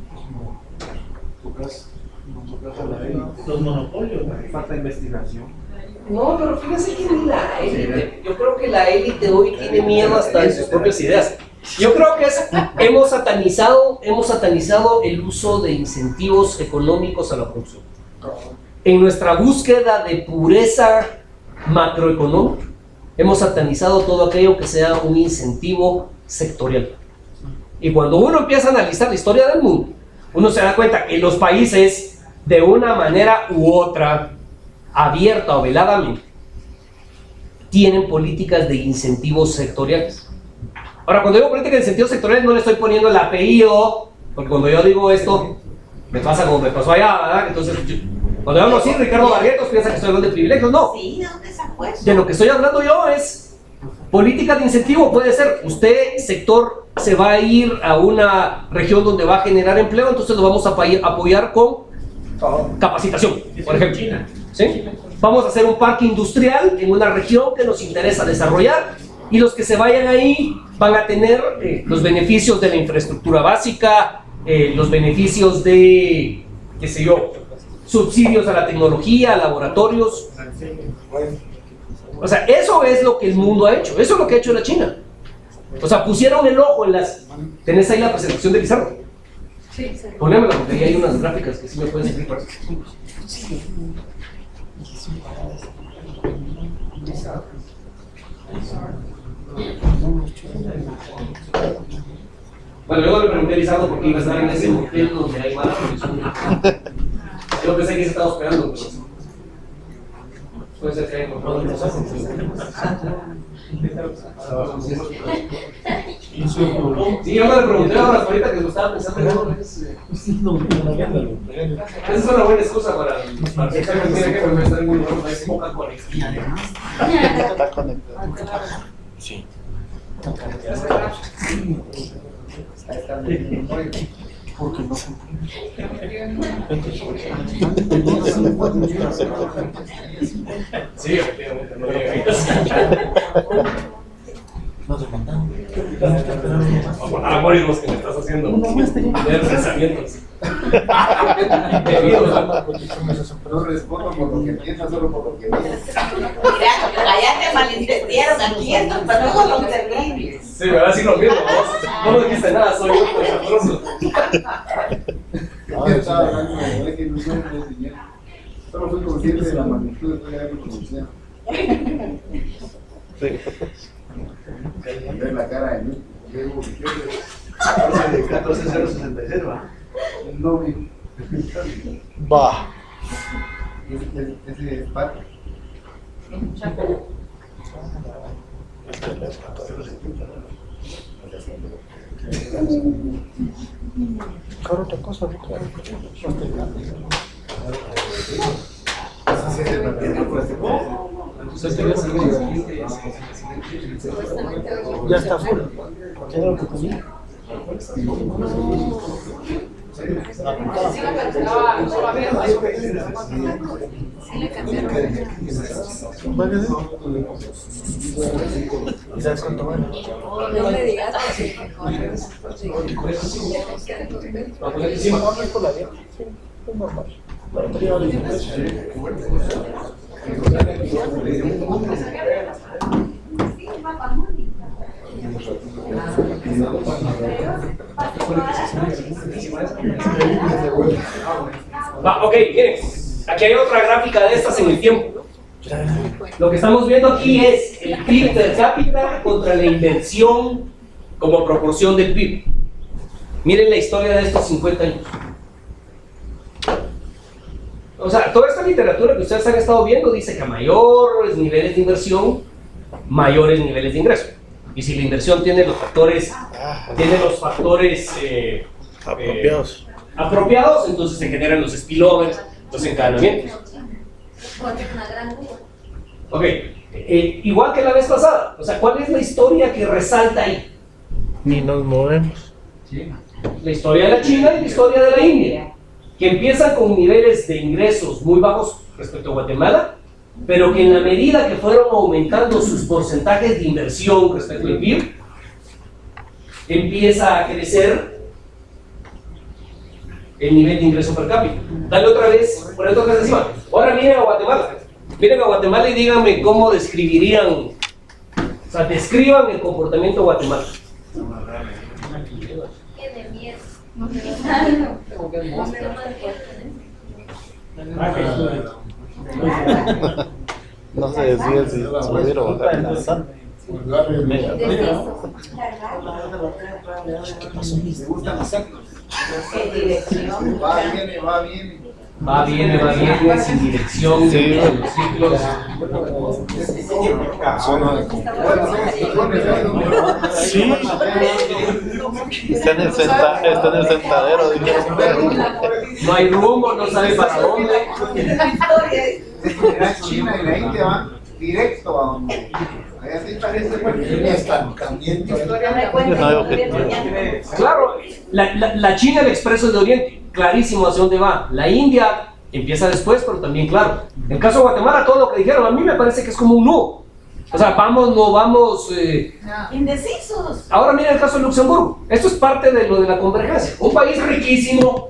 Los monopolios. Falta investigación. No, pero fíjense que ni la élite. Yo creo que la élite hoy tiene miedo hasta de sus propias ideas. Yo creo que hemos satanizado el uso de incentivos económicos a la producción. En nuestra búsqueda de pureza macroeconómica, hemos satanizado todo aquello que sea un incentivo sectorial. Y cuando uno empieza a analizar la historia del mundo, uno se da cuenta que los países, de una manera u otra, abierta o veladamente, tienen políticas de incentivos sectoriales. Ahora, cuando digo política de incentivos sectoriales, no le estoy poniendo el apellido, porque cuando yo digo esto, me pasa como me pasó allá, ¿verdad? Entonces, cuando yo hablo así, Ricardo Barrientos piensa que estoy hablando de privilegios. No. Sí, ¿de dónde se ha puesto? De lo que estoy hablando yo es política de incentivo. Puede ser, usted, sector, se va a ir a una región donde va a generar empleo, entonces lo vamos a apoyar con capacitación, por ejemplo. ¿Sí? Vamos a hacer un parque industrial en una región que nos interesa desarrollar y los que se vayan ahí van a tener los beneficios de la infraestructura básica, los beneficios de, qué sé yo, subsidios a la tecnología, a laboratorios. O sea, eso es lo que el mundo ha hecho, eso es lo que ha hecho la China. O sea, pusieron el ojo en las... ¿Tenés ahí la presentación de Pizarro? Sí. Ponémela porque ahí hay unas gráficas que sí me pueden servir para... Bueno, luego le pregunté a Lizardo por qué iba a estar en ese hotel donde hay mala producción. Yo pensé que se estaba esperando, pero puede ser que haya encontrado cosas. Sí, yo me lo pregunté ahorita que lo estaba pensando. Esa es una buena excusa para que tiene que estar en un lugar donde hay poca conexión. Está conectado. Sí. Porque no se Sí, efectivamente. no se mandan. Algoritmos que me estás haciendo. Tener pensamientos. No respondo por lo que piensas, solo por lo que ves. Mira, allá te malentendieron aquí, estos pendejos son terribles. Sí, me va a decir lo mismo. No me dijiste nada, soy yo, pues, sabroso. Yo estaba hablando de que no me enseñé. Solo fui consciente de la magnitud de lo que conocía. Sí. Ver la cara de mí. 14,066, ¿va? No vi. Va. Ese es parte. Claro, otra cosa. Ya está full. ¿Qué era lo que comía? ¿Y sabes cuánto vale? No me digas. Va, ok, miren, aquí hay otra gráfica de estas en el tiempo. Lo que estamos viendo aquí es el PIB per cápita contra la inversión como proporción del PIB. Miren la historia de estos 50 años. O sea, toda esta literatura que ustedes han estado viendo dice que a mayores niveles de inversión, mayores niveles de ingreso. Y si la inversión tiene los factores, apropiados, entonces se generan los spillovers, los encadenamientos. Ok, igual que la vez pasada, o sea, ¿cuál es la historia que resalta ahí? Ni nos movemos. La historia de la China y la historia de la India, que empiezan con niveles de ingresos muy bajos respecto a Guatemala, pero que en la medida que fueron aumentando sus porcentajes de inversión respecto al PIB, empieza a crecer el nivel de ingreso per cápita. Dale otra vez, por otra vez encima. Ahora miren a Guatemala. Miren a Guatemala y díganme cómo describirían, o sea, describan el comportamiento de Guatemala. No se decide si subir o bajar. Me gustan los actos. Va bien. Va bien, sin dirección, Sí, los ciclos. Zona de Sí. Está en el sentadero, dijeron. No hay rumbo, no sabe para dónde. La China y la India van directo a donde. Allá sí parece El estancamiento. No hay objetivo. Claro, la China, el expreso de Oriente, clarísimo hacia dónde va. La India empieza después, pero también claro. En el caso de Guatemala, todo lo que dijeron, a mí me parece que es como un no. O sea, vamos, no vamos. Indecisos. Ahora mira el caso de Luxemburgo. Esto es parte de lo de la convergencia. Un país riquísimo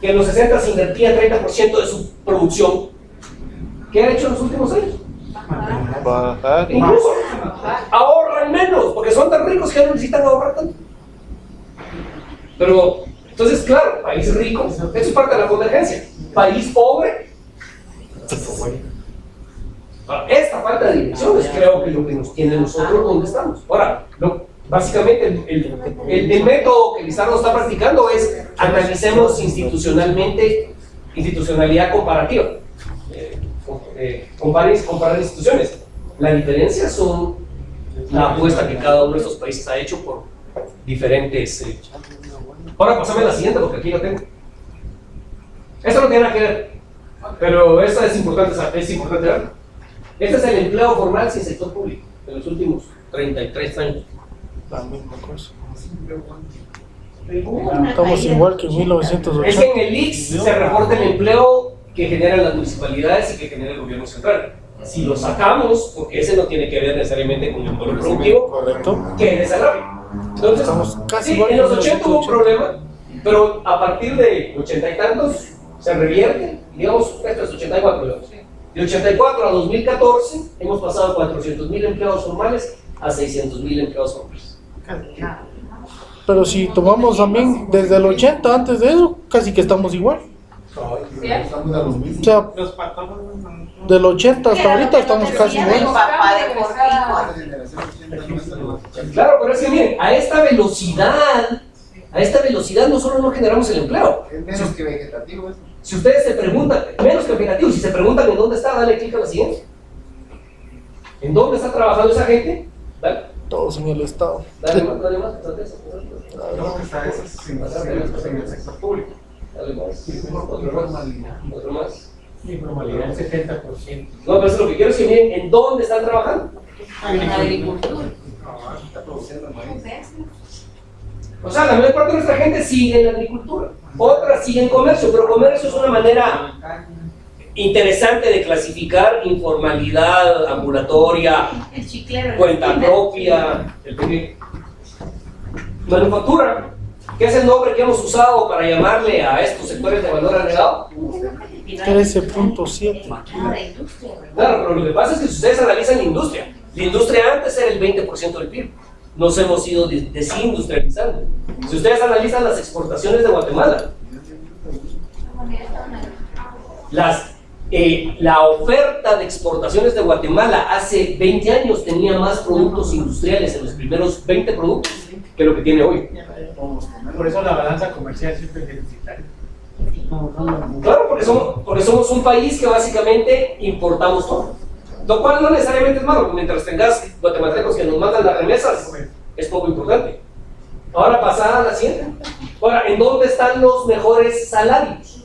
que en los 60 se invertía 30% de su producción. ¿Qué ha hecho en los últimos años? Bajar. Incluso ahorran menos, porque son tan ricos que ya no necesitan ahorrar tanto. Pero, entonces, claro, país rico, eso es parte de la convergencia. País pobre. Esta falta de direcciones creo que es lo que nos tiene nosotros donde estamos. Ahora, básicamente el método que Lizardo está practicando es analicemos institucionalidad comparativa. Comparar instituciones. La diferencia son la apuesta que cada uno de estos países ha hecho por diferentes. Ahora pasame la siguiente porque aquí la tengo. Esto no tiene nada que ver, pero esta es importante verlo. Este es el empleo formal sin sector público en los últimos 33 años. La misma cosa. Una Estamos caída. igual que en Es que 1980. en el IX se reporta el empleo que generan las municipalidades y que genera el gobierno central. Si lo sacamos, porque ese no tiene que ver necesariamente con el valor productivo, Correcto. que desarrollo. Entonces, Estamos casi sí, igual en que los en 80 hubo un 1980. problema, pero a partir de 80 y tantos se revierte, digamos, esto es 84, digamos. De 84 a 2014 hemos pasado de 400,000 empleados formales a 600,000 empleados formales. Pero si tomamos también desde el 80, antes de eso, casi que estamos igual. Estamos a los O mismos. sea, Los patojos no. del 80 hasta ahorita estamos casi Mi igual. papá de Cortijo. Esta generación 80 no está lo- Claro, pero es que miren, a esta velocidad no solo no generamos el empleo. Es menos que vegetativo eso. Si ustedes se preguntan, menos que operativo, si se preguntan en dónde está, dale clic a la siguiente. ¿En dónde está trabajando esa gente? Dale, Todos en el Estado. dale más, dale más. Dale Creo que está eso en el sector público. más, otro más. Informalidad, el 70%. No, pero eso lo que quiero es que miren en dónde están trabajando. En la agricultura. Está produciendo maíz. O sea, la mayor parte de nuestra gente sigue en la agricultura, otras sigue en comercio, pero comercio es una manera interesante de clasificar informalidad ambulatoria, El chiclero. cuenta propia, el pequeño. Manufactura, que es el nombre que hemos usado para llamarle a estos sectores de valor agregado. 13.7. Claro, pero lo que pasa es que si ustedes analizan la industria antes era el 20% del PIB. Nos hemos ido desindustrializando. Si ustedes analizan las exportaciones de Guatemala, la oferta de exportaciones de Guatemala hace 20 años tenía más productos industriales en los primeros 20 productos que lo que tiene hoy. Por eso la balanza comercial siempre es deficitaria. Claro, porque somos un país que básicamente importamos todo. Lo cual no necesariamente es malo, porque mientras tengas guatemaltecos que nos mandan las remesas, es poco importante. Ahora pasar a la siguiente. Ahora, ¿en dónde están los mejores salarios?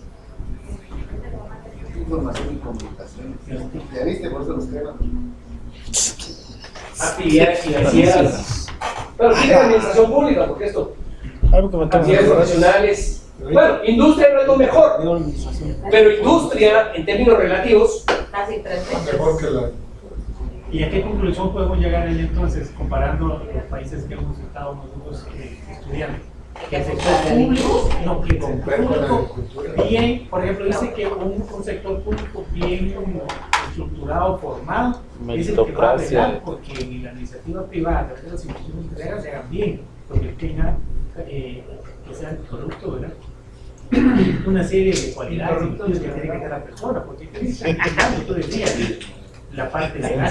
Información y comunicaciones. Ya viste, por eso los crean. Actividades financieras. Pero tiene administración pública, porque esto, Algo que me tengo actividades profesionales. Bueno, industria no es lo mejor, pero industria, en términos relativos, Casi 3 veces. Mejor que la. ¿Y a qué conclusión podemos llegar ahí entonces, comparando los países que hemos estado nosotros estudiando? Que el sector público, no, que el sector público bien, por ejemplo, dice que un sector público bien estructurado, formado, es el que va a velar porque en la iniciativa privada, a través de las instituciones entregas, se hagan bien, porque tenga, que sea el producto, ¿verdad? Una serie de cualidades y virtudes que tiene que tener la persona, porque tú decías, la parte legal.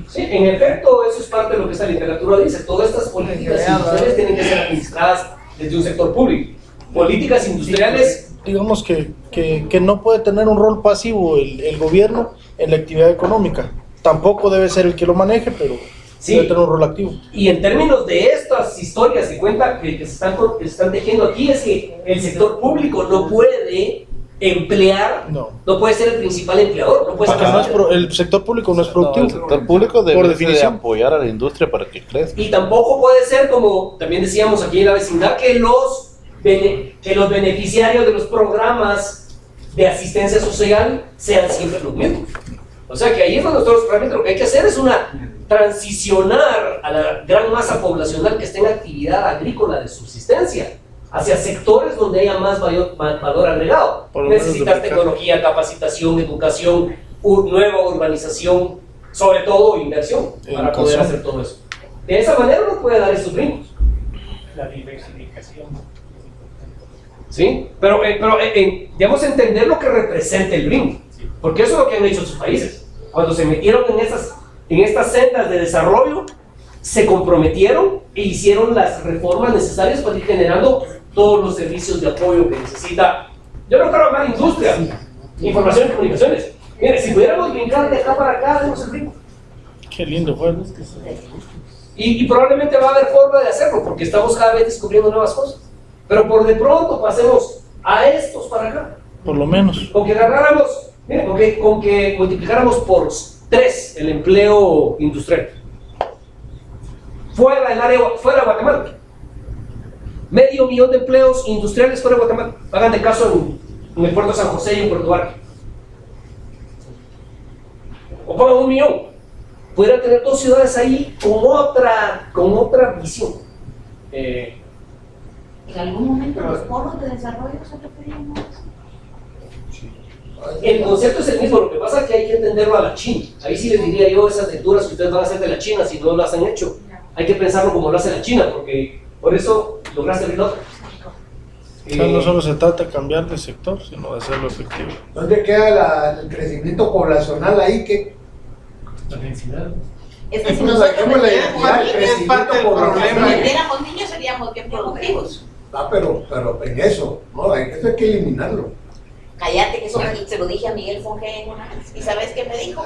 sí, en efecto, eso es parte de lo que esta literatura dice. Todas estas políticas industriales tienen que ser administradas desde un sector público. Políticas industriales, Digamos que no puede tener un rol pasivo el gobierno en la actividad económica. Tampoco debe ser el que lo maneje, pero sí. debe tener un rol activo. Y en términos de estas historias que cuenta que se están tejiendo aquí, es que el sector público no puede emplear, no puede ser el principal empleador, no puede Porque no es ser. el sector público no es No, productivo. el sector público debe Por de definición. apoyar a la industria para que crezca. Y tampoco puede ser, como también decíamos aquí en la vecindad, que los beneficiarios de los programas de asistencia social sean siempre los mismos. O sea que ahí es donde nosotros realmente lo que hay que hacer es transicionar a la gran masa poblacional que esté en actividad agrícola de subsistencia hacia sectores donde haya más valor agregado. Por lo menos Necesitas duplicar. tecnología, capacitación, educación, nueva urbanización, sobre todo inversión para poder Educación. hacer todo eso. De esa manera uno puede dar esos brincos. La diversificación. ¿Sí? Pero debemos entender lo que representa el brinco, porque eso es lo que han hecho sus países. Cuando se metieron en estas sendas de desarrollo, se comprometieron e hicieron las reformas necesarias para ir generando todos los servicios de apoyo que necesita. Yo no quiero hablar de industria, información y comunicaciones. Mire, si pudiéramos brincar de acá para acá, hacemos el brinco. Qué lindo fue. Y probablemente va a haber forma de hacerlo, porque estamos cada vez descubriendo nuevas cosas. Pero por de pronto pasemos a estos para acá. Por lo menos. Con que agarráramos, miren, con que multiplicáramos por 3 el empleo industrial. Fuera del área, fuera de Guatemala. 500,000 de empleos industriales fuera de Guatemala. Hagan de caso en el puerto de San José y en Puerto Barque. O pongan 1,000,000. Pudieran tener 2 ciudades ahí con otra visión. En algún momento los polos de desarrollo se referían a eso. El concepto es el mismo, lo que pasa es que hay que entenderlo a la China. Ahí sí les diría yo esas lecturas que ustedes van a hacer de la China si no las han hecho. Hay que pensarlo como lo hace la China, porque por eso lograste abrir otra. O sea, no solo se trata de cambiar de sector, sino de hacerlo efectivo. ¿Dónde queda el crecimiento poblacional ahí? Que La densidad. Es que si Nosotros nosotros dejemos la metiéramos identidad, el niños, crecimiento poblacional. si metiéramos niños seríamos bien productivos. Pero en eso, no, eso hay que eliminarlo. Cállate, que eso se lo dije a Miguel Fongé una vez. ¿Y sabes qué me dijo?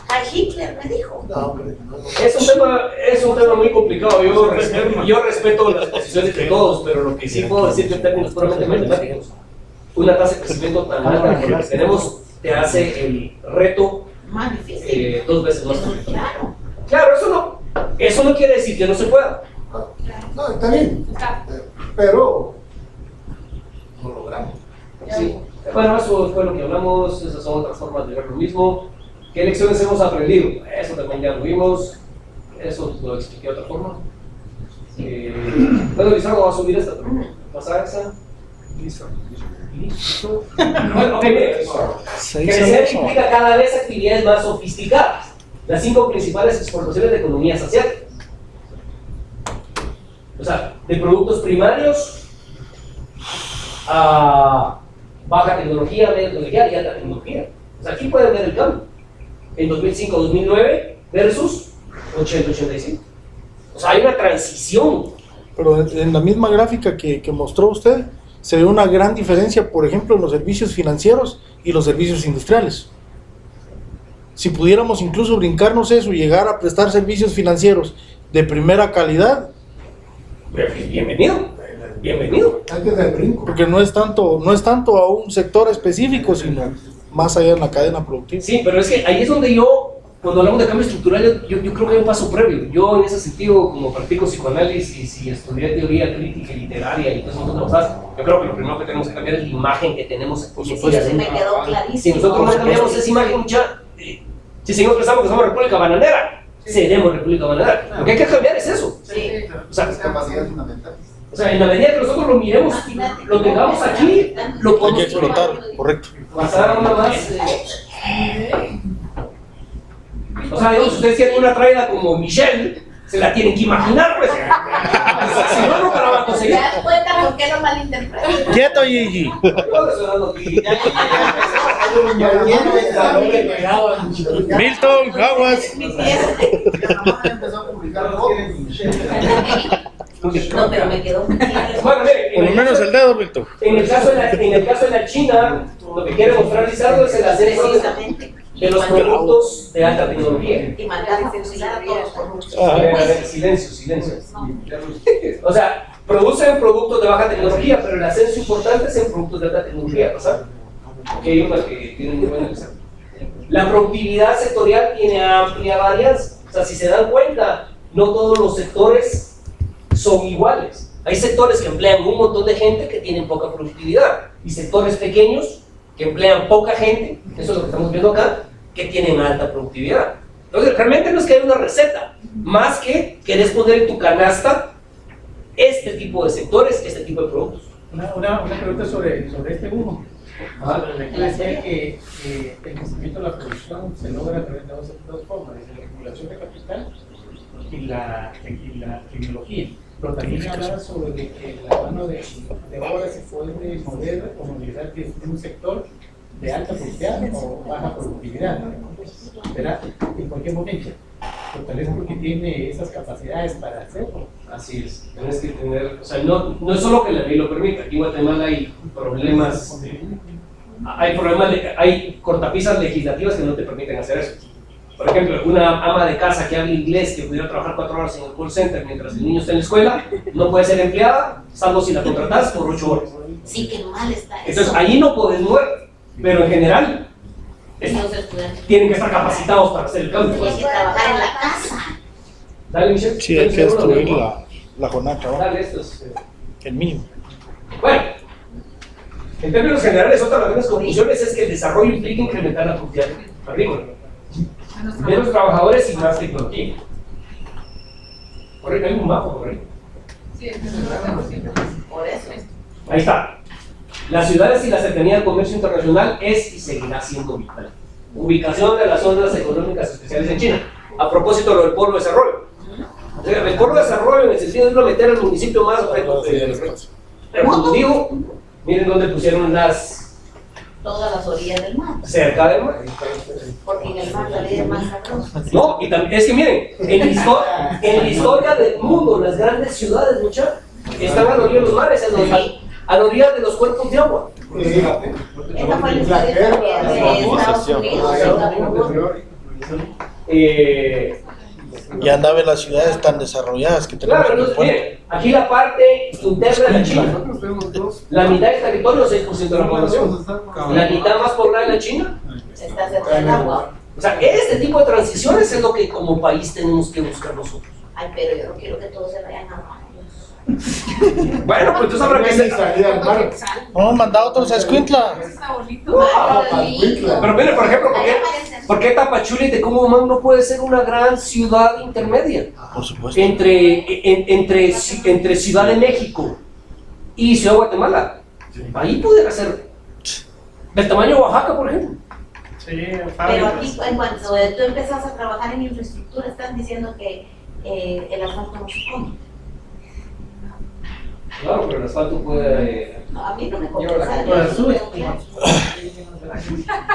A Hitler me dijo. No, hombre, no. Es un tema muy complicado. Yo respeto las posiciones de todos, pero lo que sí puedo decir que en términos puramente matemáticos, una tasa de crecimiento tan alta como la que tenemos te hace el reto Más difícil. 2 veces más complicado. Claro. Claro, eso no quiere decir que no se pueda. No, está bien. Pero no logramos. Sí. Bueno, eso fue lo que hablamos, esas son otras formas de ver lo mismo. ¿Qué lecciones hemos aprendido? Eso también ya lo vimos, eso lo expliqué de otra forma. Bueno, Lizardo va a subir esta, pasar esa. Listo. Bueno, ok, mire. Crecer implica cada vez actividades más sofisticadas. Las 5 principales exportaciones de economías asiáticas. O sea, de productos primarios a baja tecnología, media tecnología y alta tecnología. O sea, aquí pueden ver el cambio. En 2005-2009 versus 80-85. O sea, hay una transición. Pero en la misma gráfica que mostró usted, se ve una gran diferencia, por ejemplo, en los servicios financieros y los servicios industriales. Si pudiéramos incluso brincarnos eso y llegar a prestar servicios financieros de primera calidad, Bienvenido. Antes del brinco. porque no es tanto a un sector específico, sino más allá en la cadena productiva. Sí, pero es que ahí es donde yo, cuando hablamos de cambio estructural, yo creo que hay un paso previo. Yo en ese sentido, como practico psicoanálisis y estudié teoría crítica y literaria y todo eso, yo creo que lo primero que tenemos que cambiar es la imagen que tenemos. Por Sí, supuesto. eso me quedó clarísimo. Si nosotros no cambiamos esa imagen, si seguimos pensando que somos República Bananera, seremos República Bananera. Lo que hay que cambiar es eso. Sí. O sea, Es capacidad fundamental. O sea, en la medida que nosotros lo miremos, lo tengamos aquí, lo Hay que podemos explotar, correcto. pasar a una más. O sea, digamos, ustedes tienen una traída como Michelle, se la tienen que imaginar, pues. Si no, no la van a ¿Te conseguir. das cuenta por qué lo malinterpretas? ¡Quieto, Gigi! Milton, aguas. Empezó a publicar fotos. No, pero me quedó muy claro. Bueno, mire, Por lo menos el dedo, Milton. en el caso de la China, lo que quiere mostrar Lizardo es el ascenso Precisamente. de los productos de alta tecnología. Y mandar a fusilar a todos por mucho. A ver, silencio. O sea, producen productos de baja tecnología, pero el ascenso importante es en productos de alta tecnología, ¿verdad? Ok, hay unas que tienen muy buena lección. La productividad sectorial tiene amplia varianza. O sea, si se dan cuenta, no todos los sectores son iguales. Hay sectores que emplean un montón de gente que tienen poca productividad y sectores pequeños que emplean poca gente, eso es lo que estamos viendo acá, que tienen alta productividad. Entonces, realmente no es que haya una receta, más que querés poner en tu canasta este tipo de sectores, este tipo de productos. Una pregunta sobre este uno. Yo decía que el crecimiento de la producción se logra a través de dos formas, desde la acumulación de capital y la tecnología. Pero también hablaba sobre que la mano de obra se puede mover o movilizar en un sector de alta productividad o baja productividad, ¿verdad? En cualquier momento. Pero tal vez porque tiene esas capacidades para hacerlo. Así es, tienes que tener, o sea, no es solo que la ley lo permita, aquí en Guatemala hay problemas, hay cortapisas legislativas que no te permiten hacer eso. Por ejemplo, una ama de casa que hable inglés, que pudiera trabajar 4 horas en el call center mientras el niño está en la escuela, no puede ser empleada, salvo si la contratas por 8 horas. Sí, que mal está eso. Entonces, ahí no puedes mover, pero en general Los estudiantes tienen que estar capacitados para hacer el cambio. tienen que trabajar en la casa. Dale, Michelle. Sí, hay que destruir la jornada de trabajo, Dale, estos. el mínimo. Bueno, en términos generales, otra de las grandes conclusiones es que el desarrollo implica incrementar la productividad agrícola. Menos trabajadores y más tecnología. Correcto, hay un mapa, correcto. Por eso. Ahí está. Las ciudades y la cercanía al comercio internacional es y seguirá siendo vital. Ubicación de las zonas económicas especiales en China. A propósito de lo del polo de desarrollo. O sea, el polo de desarrollo en el sentido de meter al municipio más reproductivo. Miren dónde pusieron Todas las orillas del mar. cerca del mar. Porque en el mar la vida es más sabrosa. No, y también, es que miren, en la historia del mundo, las grandes ciudades, muchachos, están a la orilla de los mares, a la orilla de los cuerpos de agua. Esta fue la historia también de Estados Unidos. Ya andaba en las ciudades tan desarrolladas que tenemos. Claro, en el entonces, puerto. miren, aquí la parte interna de la China, la mitad del territorio, 6% de la población, la mitad más poblada de la China. Está cerca del agua. O sea, este tipo de transiciones es lo que como país tenemos que buscar nosotros. Ay, pero yo no quiero que todos se vayan a baños. Bueno, pues entonces habrá que hacer. salida al mar. No, hemos mandado otros a Escuintla. Está bonito. Pero miren, por ejemplo, ¿por qué Tapachula y Tecumumán no puede ser una gran ciudad intermedia? Por supuesto. Entre Ciudad de México y Ciudad de Guatemala. Ahí pudiera ser del tamaño de Oaxaca, por ejemplo. Sí, Pero aquí, en cuanto tú empezás a trabajar en infraestructura, están diciendo que el asfalto no se come. Claro, pero el asfalto puede. No, a mí no me Pero compensa. sube.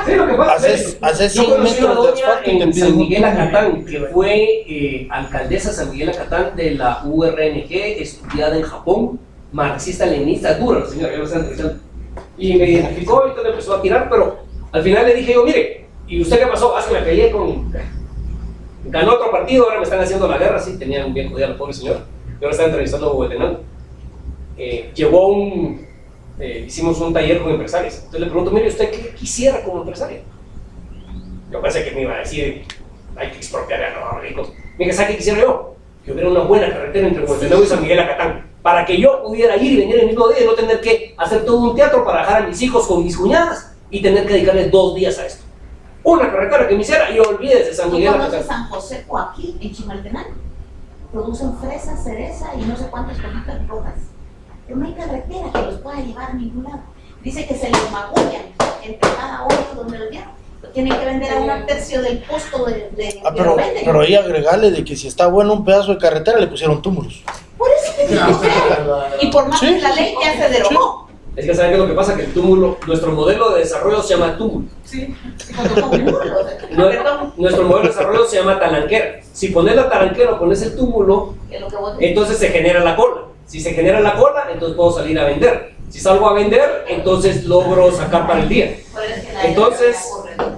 Sí, lo que pasa Haces yo 100 conocí a una metros de doña asfalto y te en piden San un Miguel túmulo. Acatán, que fue alcaldesa San Miguel Acatán de la URNG, estudiada en Japón, marxista-leninista, dura la señora, yo la estaba entrevistando. Y me identificó y todo empezó a tirar, pero al final le dije yo, mire, ¿y usted qué pasó? Ah, que me peleé con. Ganó otro partido, ahora me están haciendo la guerra, sí, tenían bien jodida la pobre señora. Yo la estaba entrevistando a Huehuetenango. Hicimos un taller con empresarios. Entonces le pregunto, mire, ¿usted qué quisiera como empresario? Yo pensé que me iba a decir, hay que expropiar a los ricos. Mire, ¿sabe qué quisiera yo? Que hubiera una buena carretera entre Huehuetenango y San Miguel Acatán, para que yo pudiera ir y venir el mismo día y no tener que hacer todo un teatro para dejar a mis hijos con mis cuñadas y tener que dedicarles 2 días a esto. Una carretera que me hiciera y olvídese San ¿Tú Miguel conoces Acatán. San José Coaquí, en Chimaltenango? Producen fresa, cereza y no sé cuántas cositas rojas. Pero no hay carretera que los pueda llevar a ningún lado. Dice que se los magullan entre cada hoyo donde los llevan. Lo tienen que vender a 1/3 del costo de que lo venden. Pero ahí agregarle de que si está bueno un pedazo de carretera le pusieron túmulos. Por eso te digo, y por más que la ley ya se derogó. Es que saben qué es lo que pasa, que el túmulo, nuestro modelo de desarrollo se llama túmulo. Nuestro modelo de desarrollo se llama talanquera. Si pones la talanquera o pones el túmulo, entonces se genera la cola. Si se genera la cola, entonces puedo salir a vender. Si salgo a vender, entonces logro sacar para el día. Entonces,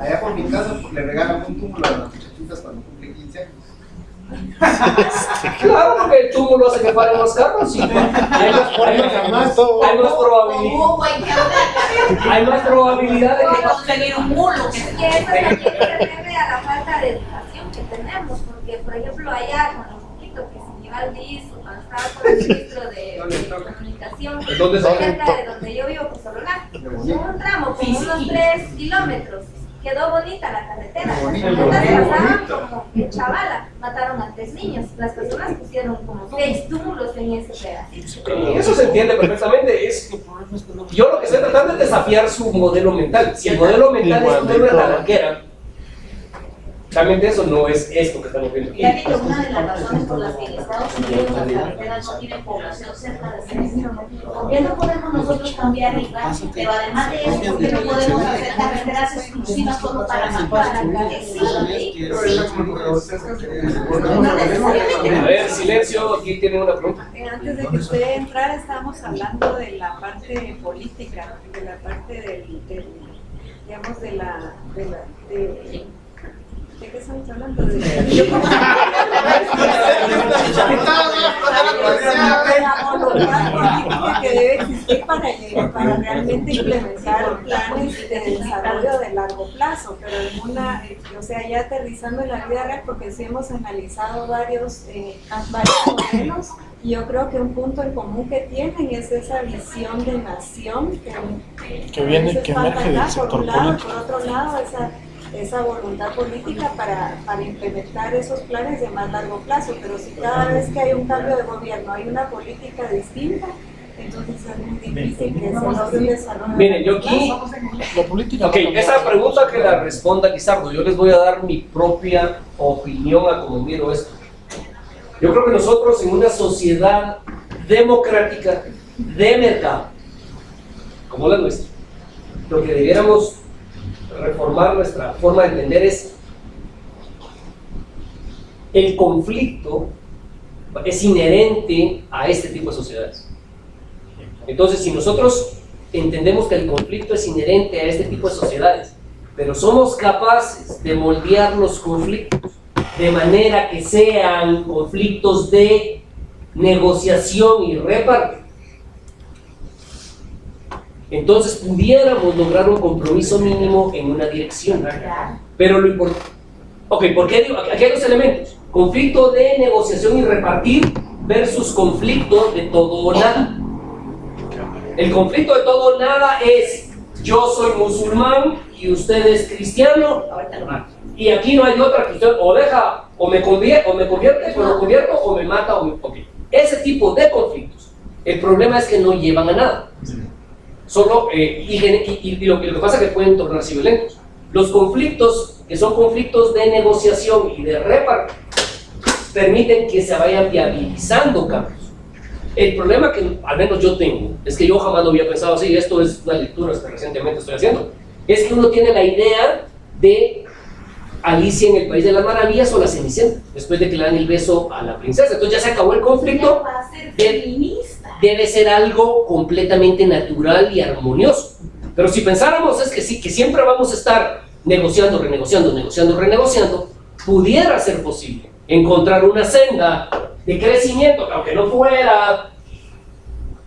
Allá por mi casa le regalan un túmulo a las muchachitas cuando cumple 15 años. claro, porque el túmulo hace que paren los carros y hay más probabilidad de que conseguir un mulo. Que eso también se debe a la falta de educación que tenemos, porque por ejemplo allá con los poquitos que se lleva el DIS, cuando estaba con el ministro de comunicación, cerca de donde yo vivo, por Sololar, un tramo como unos 3 kilómetros. Quedó bonita la carretera, las camionetas pasaban como en Chavala, mataron a 3 niños, las personas pusieron como 6 túmulos en ese pedacito. eso se entiende perfectamente. Yo lo que estoy tratando es desafiar su modelo mental. Si el modelo mental es poner una talanquera, realmente eso no es esto que estamos viendo aquí. Ya que una de las razones por las que en Estados Unidos las carreteras no tienen población cerca de 6, ¿por qué no podemos nosotros cambiar el plan? Pero además de eso, ¿por qué no podemos hacer carreteras exclusivas solo para A ver, silencio, aquí tienen una pregunta. Antes de que usted entrara, estábamos hablando de la parte política, de la parte digamos, ¿De qué estamos hablando? De la voluntad política que debe existir para realmente implementar planes de desarrollo de largo plazo, pero en una, o sea, ya aterrizando en la vida real, porque sí hemos analizado varios modelos, y yo creo que un punto en común que tienen es esa visión de nación que viene, que emerge del por sector un lado, político. por otro lado, esa voluntad política para implementar esos planes de más largo plazo, pero si cada vez que hay un cambio de gobierno hay una política distinta, entonces es muy difícil que se logre un desarrollo. Miren, yo aquí, La política. ok, esa pregunta que la responda Lizardo, yo les voy a dar mi propia opinión a como miro esto. Yo creo que nosotros en una sociedad democrática de mercado, como la nuestra, lo que debiéramos reformar nuestra forma de entender es el conflicto es inherente a este tipo de sociedades. Entonces, si nosotros entendemos que el conflicto es inherente a este tipo de sociedades, pero somos capaces de moldear los conflictos de manera que sean conflictos de negociación y reparto, entonces pudiéramos lograr un compromiso mínimo en una dirección. Pero lo importante, ok, ¿por qué digo? Aquí hay dos elementos: conflicto de negociación y repartir versus conflicto de todo o nada. El conflicto de todo o nada es: yo soy musulmán y usted es cristiano, y aquí no hay otra que usted o deja, o me convierte, pues lo convierto, o me mata, o me... Okay. Ese tipo de conflictos, el problema es que no llevan a nada. Solo, y lo que pasa es que pueden tornarse violentos. Los conflictos, que son conflictos de negociación y de reparto, permiten que se vayan viabilizando cambios. El problema que al menos yo tengo, es que yo jamás lo había pensado así, esto es una lectura que recientemente estoy haciendo, es que uno tiene la idea de Alicia en el País de las Maravillas o la Cenicienta, después de que le dan el beso a la princesa. Entonces ya se acabó el conflicto, debe ser algo completamente natural y armonioso. Pero si pensáramos es que sí, que siempre vamos a estar negociando, renegociando, pudiera ser posible encontrar una senda de crecimiento, aunque no fuera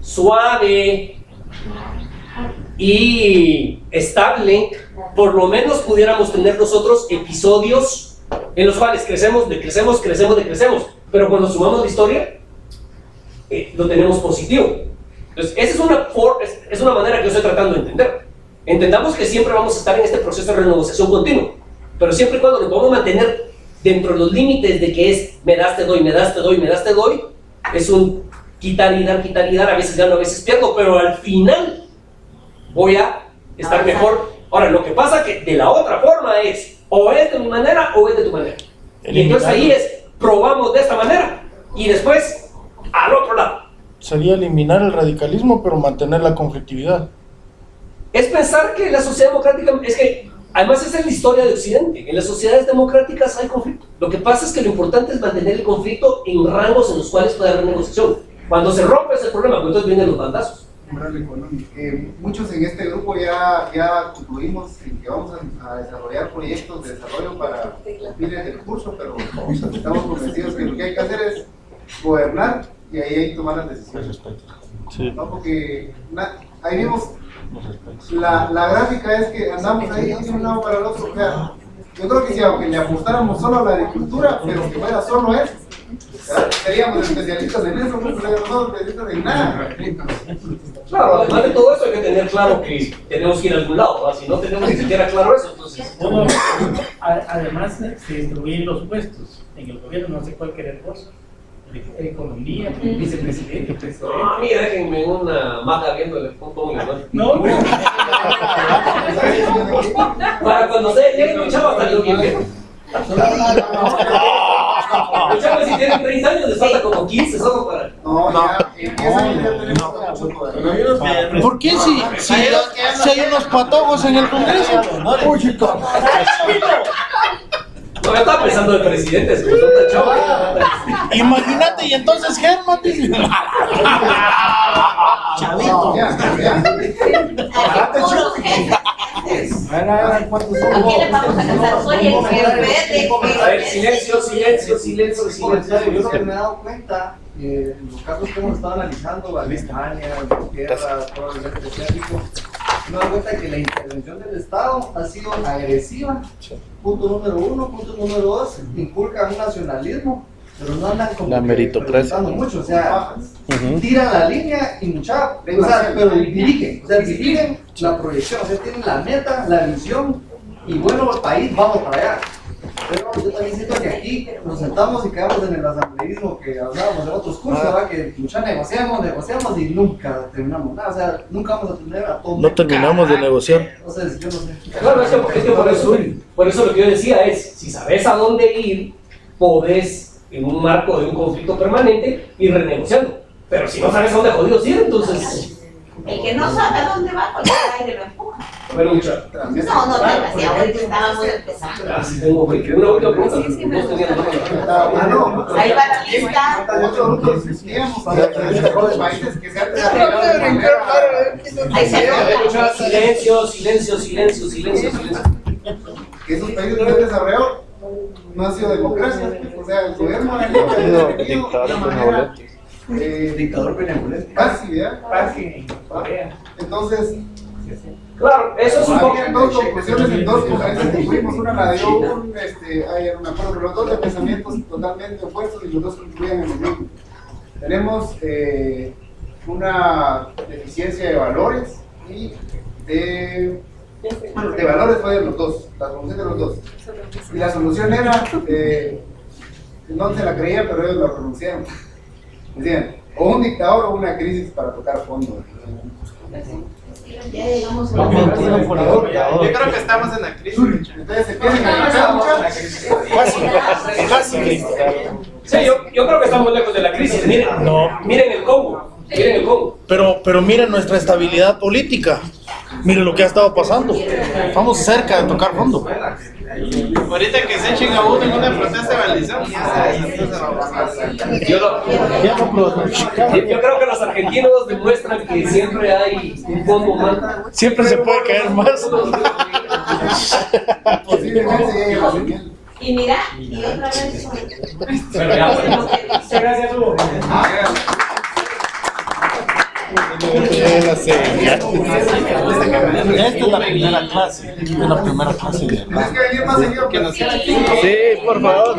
suave y estable, por lo menos pudiéramos tener nosotros episodios en los cuales crecemos, pero cuando sumamos la historia, lo tenemos positivo. Entonces, esa es una manera que yo estoy tratando de entender. Entendamos que siempre vamos a estar en este proceso de renegociación continuo, pero siempre y cuando lo podamos mantener dentro de los límites de que es me das, te doy, es un quitar y dar, a veces gano, a veces pierdo, pero al final voy a estar mejor. Ahora, lo que pasa que de la otra forma es, o es de mi manera o es de tu manera. Y entonces ahí es, probamos de esta manera y después al otro lado. Sería eliminar el radicalismo, pero mantener la conflictividad. Es pensar que la sociedad democrática, es que además esa es la historia de Occidente, en las sociedades democráticas hay conflicto. Lo que pasa es que lo importante es mantener el conflicto en rangos en los cuales puede haber negociación. Cuando se rompe ese problema, pues entonces vienen los bandazos. Muchos en este grupo ya concluimos en que vamos a desarrollar proyectos de desarrollo para fines del curso, pero estamos convencidos que lo que hay que hacer es gobernar y ahí hay que tomar las decisiones. ¿No? Porque ahí vimos, la gráfica es que andamos ahí de un lado para el otro. O sea, yo creo que si aunque le apostáramos solo a la agricultura, pero que fuera solo eso, seríamos especialistas en eso, no seríamos especialistas en nada. Claro, además de todo eso hay que tener claro que tenemos que ir a algún lado, ¿verdad? Si no tenemos ni siquiera claro eso, entonces... Bueno, además se distribuyen los puestos en el gobierno, no sé cuál querer vos. Economía, vicepresidente, presidente. No, a mí déjenme una maga viendo el punto muy grande. No, para cuando se lleguen los chavos hasta yo bien viejo. Los chavos si tienen 30 años les falta como 15 solo para... No, ya, en 10 años ya tenemos mucho poder. ¿Por qué si hay unos patojos en el Congreso? Uy, chico. No, yo estaba pensando de presidentes, pues son tan chavos. Imagínate, y entonces Germán dice. Chavito. Ya. ¿Cuántos ¿A quién le vamos a casar? Soy el jefe A ver, silencio, silencio, silencio, silencio. Yo lo que me he dado cuenta, en los casos que hemos estado analizando, Alemania, Inglaterra, probablemente asiático, me he dado cuenta que la intervención del Estado ha sido agresiva. Punto número 1, punto número 2, inculca un nacionalismo, pero no andan como La que meritocracia. preguntando mucho, o sea, tiran la línea y mucha, o sea, pero dirigen la proyección, o sea, tienen la meta, la visión, y bueno, el país, vamos para allá. Pero yo también siento que aquí nos sentamos y quedamos en el asambleísmo que hablábamos en otros cursos, ¿verdad? Que mucha negociamos y nunca terminamos nada, o sea, nunca vamos a tener a todo. No terminamos de negociar. Entonces, yo no sé. Claro, es que por eso lo que yo decía es, si sabes a dónde ir, podés, en un marco de un conflicto permanente, ir renegociando. Pero si no sabes a dónde jodidos ir, entonces... El que no sabe a dónde va, con el aire lo empuja. Bueno, mucha. No, desgraciadamente estábamos empezando. Casi tengo una última pregunta. Vos tenías Ahí va la lista. Nosotros existíamos para los países que se han desarrollado de manera... Ahí se nota. Silencio, silencio, silencio, silencio, silencio. Que esos países que se han desarrollado no han sido democracias, o sea, el gobierno ha Dictador de manera dictador benevolente. Casi, ¿verdad? Casi. Entonces, Claro, eso es un poco... había dos conclusiones en dos conferencias que tuvimos, una la dio ayer me acuerdo, pero los dos de pensamientos totalmente opuestos y los dos concluían en lo mismo. Tenemos una deficiencia de valores y de valores fue de los dos, la solución de los dos. Y la solución era, no se la creía, pero ellos la pronunciaron. Decían, o un dictador o una crisis para tocar fondo. Ya llegamos a Yo creo que estamos en la crisis. Entonces se quieren analizar Sí, yo creo que estamos lejos de la crisis. Miren el Congo. Miren el Congo. Pero miren nuestra estabilidad política. Miren lo que ha estado pasando. Estamos cerca de tocar fondo. Ahorita que se echen a uno en una protesta de Valdizón, Yo creo que los argentinos demuestran que siempre hay un fondo más. Siempre se puede caer más. posiblemente llegue la señal. Y mira, y otra vez. Pero ya, bueno. Muchas gracias, Hugo. Esta es la primera clase. Es la primera clase de Tienes que venir más seguido que nos Sí, por favor.